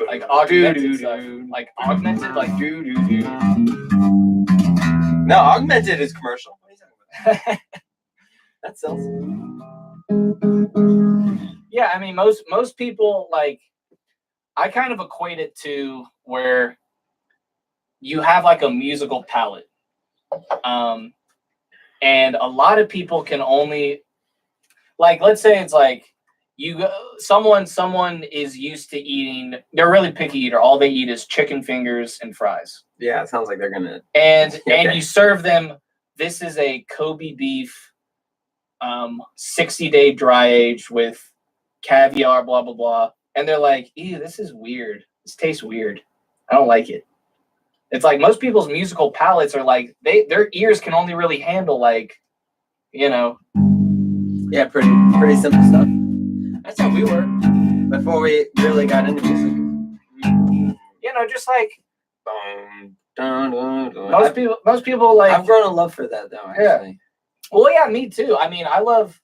like augmented stuff. Like augmented, like do. No, augmented is commercial. What are you talking about? That sells. Yeah, I mean most people, like, I kind of equate it to where you have like a musical palette. And a lot of people can only, like, let's say it's like someone is used to eating, they're a really picky eater. All they eat is chicken fingers and fries. Yeah, it sounds like they're gonna. And you serve them, this is a Kobe beef, 60-day dry age with caviar, blah blah blah. And they're like, ew, this is weird. This tastes weird. I don't like it. It's like most people's musical palates are like their ears can only really handle like, you know. Yeah, pretty simple stuff. That's how we were before we really got into music. You know, just like most people like. I've grown a love for that though. Actually. Yeah. Well, yeah, me too. I mean, I love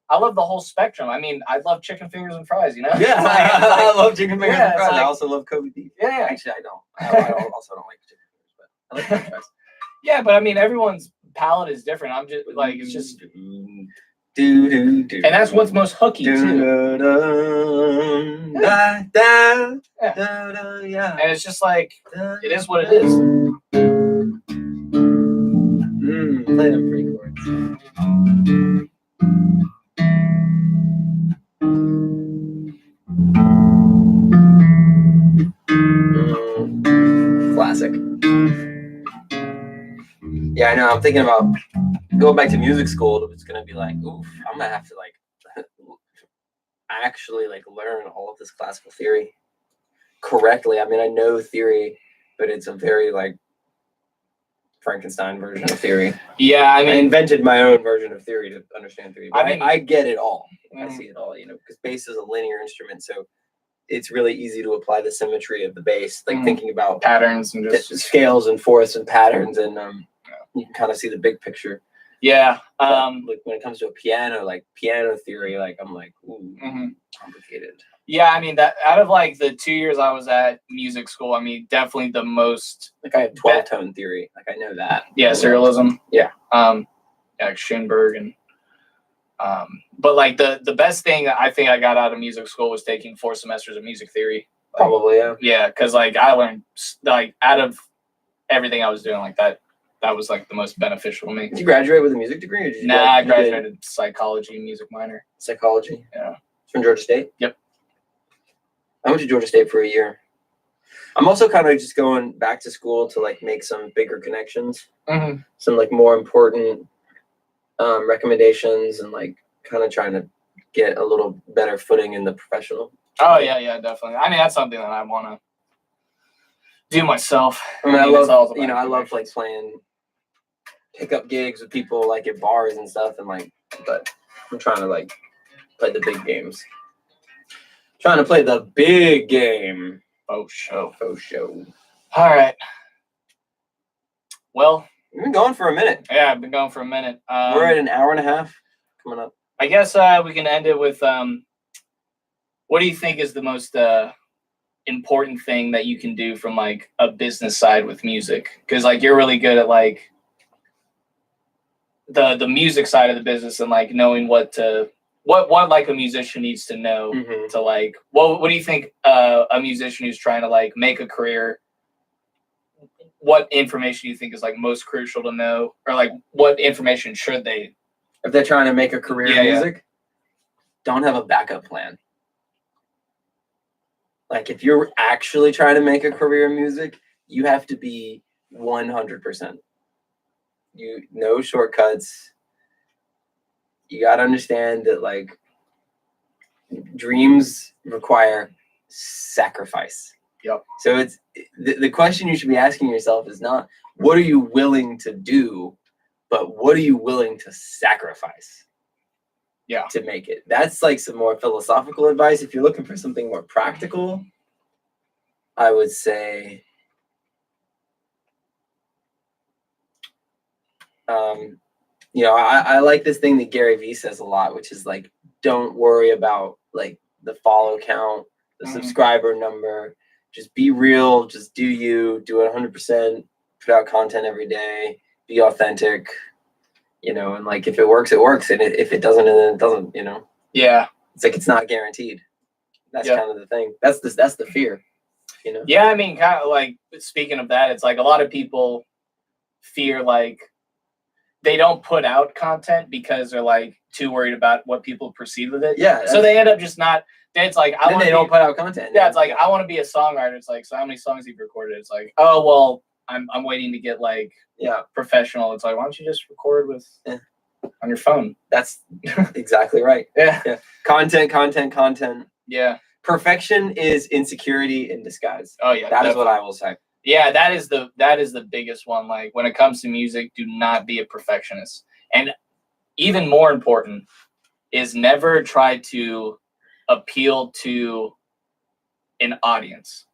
the whole spectrum. I mean, I love chicken fingers and fries, you know? Yeah, I love chicken fingers and fries. Like, I also love Kobe beef. Yeah. Actually, I don't. I also don't like chicken fingers, but I like french fries. Yeah, but I mean, everyone's palate is different. I'm just like, it's just. And that's what's most hooky, too. Yeah. And it's just like, it is what it is. Play them pretty chords. Classic. Yeah, I know. I'm thinking about going back to music school. It's gonna be like, oof, I'm gonna have to like actually like learn all of this classical theory correctly. I mean, I know theory, but it's a very like Frankenstein version of theory. Yeah, I mean, I invented my own version of theory to understand theory. But I mean, I get it all. I see it all, you know, because bass is a linear instrument, so it's really easy to apply the symmetry of the bass, like thinking about patterns and just scales and fourths and patterns, and you can kind of see the big picture. Yeah. Like when it comes to a piano, like piano theory, like I'm like, ooh, complicated. Yeah, I mean, that out of like the 2 years I was at music school, I mean, definitely the most. Like I have 12-tone theory, like I know that. Yeah, serialism. Yeah. Like Schoenberg and. But like the best thing that I think I got out of music school was taking 4 semesters of music theory. Like, probably, yeah. Yeah, because like I learned like out of everything I was doing, like that was like the most beneficial to me. Did you graduate with a music degree? Or did you I graduated psychology, music minor. Psychology? Yeah. From Georgia State? Yep. I went to Georgia State for a year. I'm also kind of just going back to school to like make some bigger connections, some like more important recommendations, and like kind of trying to get a little better footing in the professional. Oh yeah, definitely. I mean, that's something that I want to do myself. I mean, I love, you know, I love like playing pickup gigs with people like at bars and stuff, and like, but I'm trying to like play the big games. Trying to play the big game. Faux show. All right. Well, we've been going for a minute. Yeah, I've been going for a minute. We're at an hour and a half coming up. I guess we can end it with what do you think is the most important thing that you can do from like a business side with music? Because like you're really good at like the music side of the business and like knowing what like a musician needs to know to like what do you think a musician who's trying to like make a career, what information you think is like most crucial to know, or like what information should they, if they're trying to make a career in music? Don't have a backup plan. Like if you're actually trying to make a career in music, you have to be 100%. No shortcuts. You got to understand that like dreams require sacrifice. Yep. So it's the question you should be asking yourself is not what are you willing to do, but what are you willing to sacrifice? Yeah. To make it. That's like some more philosophical advice. If you're looking for something more practical, I would say I like this thing that Gary Vee says a lot, which is like, don't worry about like the follow count, the subscriber number. Just be real. Just do you. Do it 100%. Put out content every day. Be authentic. And like if it works, it works, and if it doesn't, then it doesn't. Yeah. It's like it's not guaranteed. That's kind of the thing. That's the fear. Yeah, I mean, kind of like speaking of that, it's like a lot of people fear like they don't put out content because they're like too worried about what people perceive of it. Yeah. So they end up just not. It's like they don't put out content. Yeah, it's like I want to be a songwriter. It's like, so how many songs have you recorded? It's like, oh well, I'm waiting to get like professional. It's like, why don't you just record with on your phone? That's exactly right. Yeah. Content. Yeah. Perfection is insecurity in disguise. Oh yeah, that is what I will say. Yeah, that is the biggest one. Like when it comes to music, do not be a perfectionist. And even more important is never try to appeal to an audience.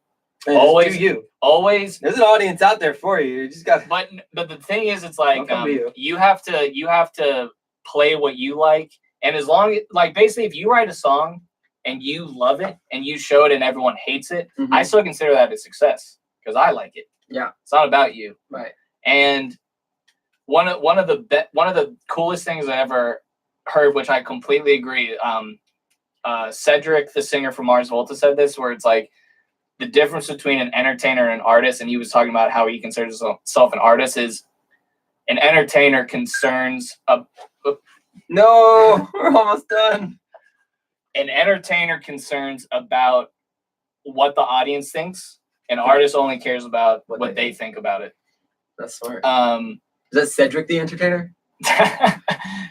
Man, always do you. Always there's an audience out there for you. You just got but the thing is it's like you have to play what you like, and as long as like basically if you write a song and you love it and you show it and everyone hates it, I still consider that a success because I like it. Yeah. It's not about you. Right. And one of the coolest things I ever heard, which I completely agree, Cedric, the singer from Mars Volta, said this, where it's like the difference between an entertainer and an artist, and he was talking about how he considers himself an artist, is an entertainer concerns No, we're almost done. An entertainer concerns about what the audience thinks. An artist only cares about what they think about it. That's smart. Is that Cedric the Entertainer?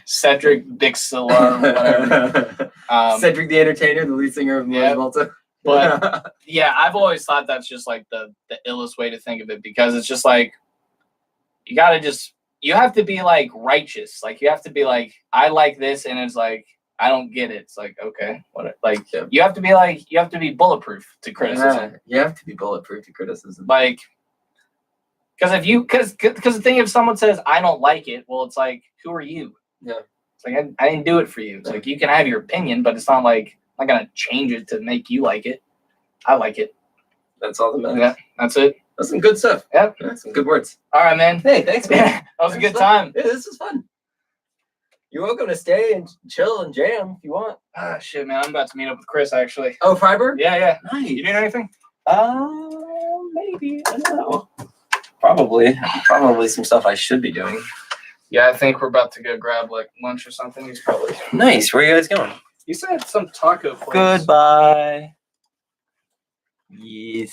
Cedric Bixela, whatever. Cedric the Entertainer, the lead singer of Mars Volta. But yeah, I've always thought that's just like the illest way to think of it, because it's just like you have to be like righteous. Like you have to be like, I like this, and it's like I don't get it. It's like, okay, what? Like you have to be bulletproof to criticism. Yeah, you have to be bulletproof to criticism. Like, because the thing, if someone says I don't like it, well, it's like, who are you? Yeah, it's like I didn't do it for you. It's like you can have your opinion, but it's not like I'm not gonna change it to make you like it. I like it. That's all that matters. Yeah, that's it. That's some good stuff. Yep. Yeah, some good words. All right, man. Hey, thanks, man. that was a good time. Yeah, this was fun. You're welcome to stay and chill and jam if you want. Ah, shit, man. I'm about to meet up with Chris, actually. Oh, Freiburg? Yeah. Nice. You doing anything? Maybe. I don't know. Probably some stuff I should be doing. Yeah, I think we're about to go grab like lunch or something. He's probably nice. Where are you guys going? You said some taco place. Goodbye. Yes.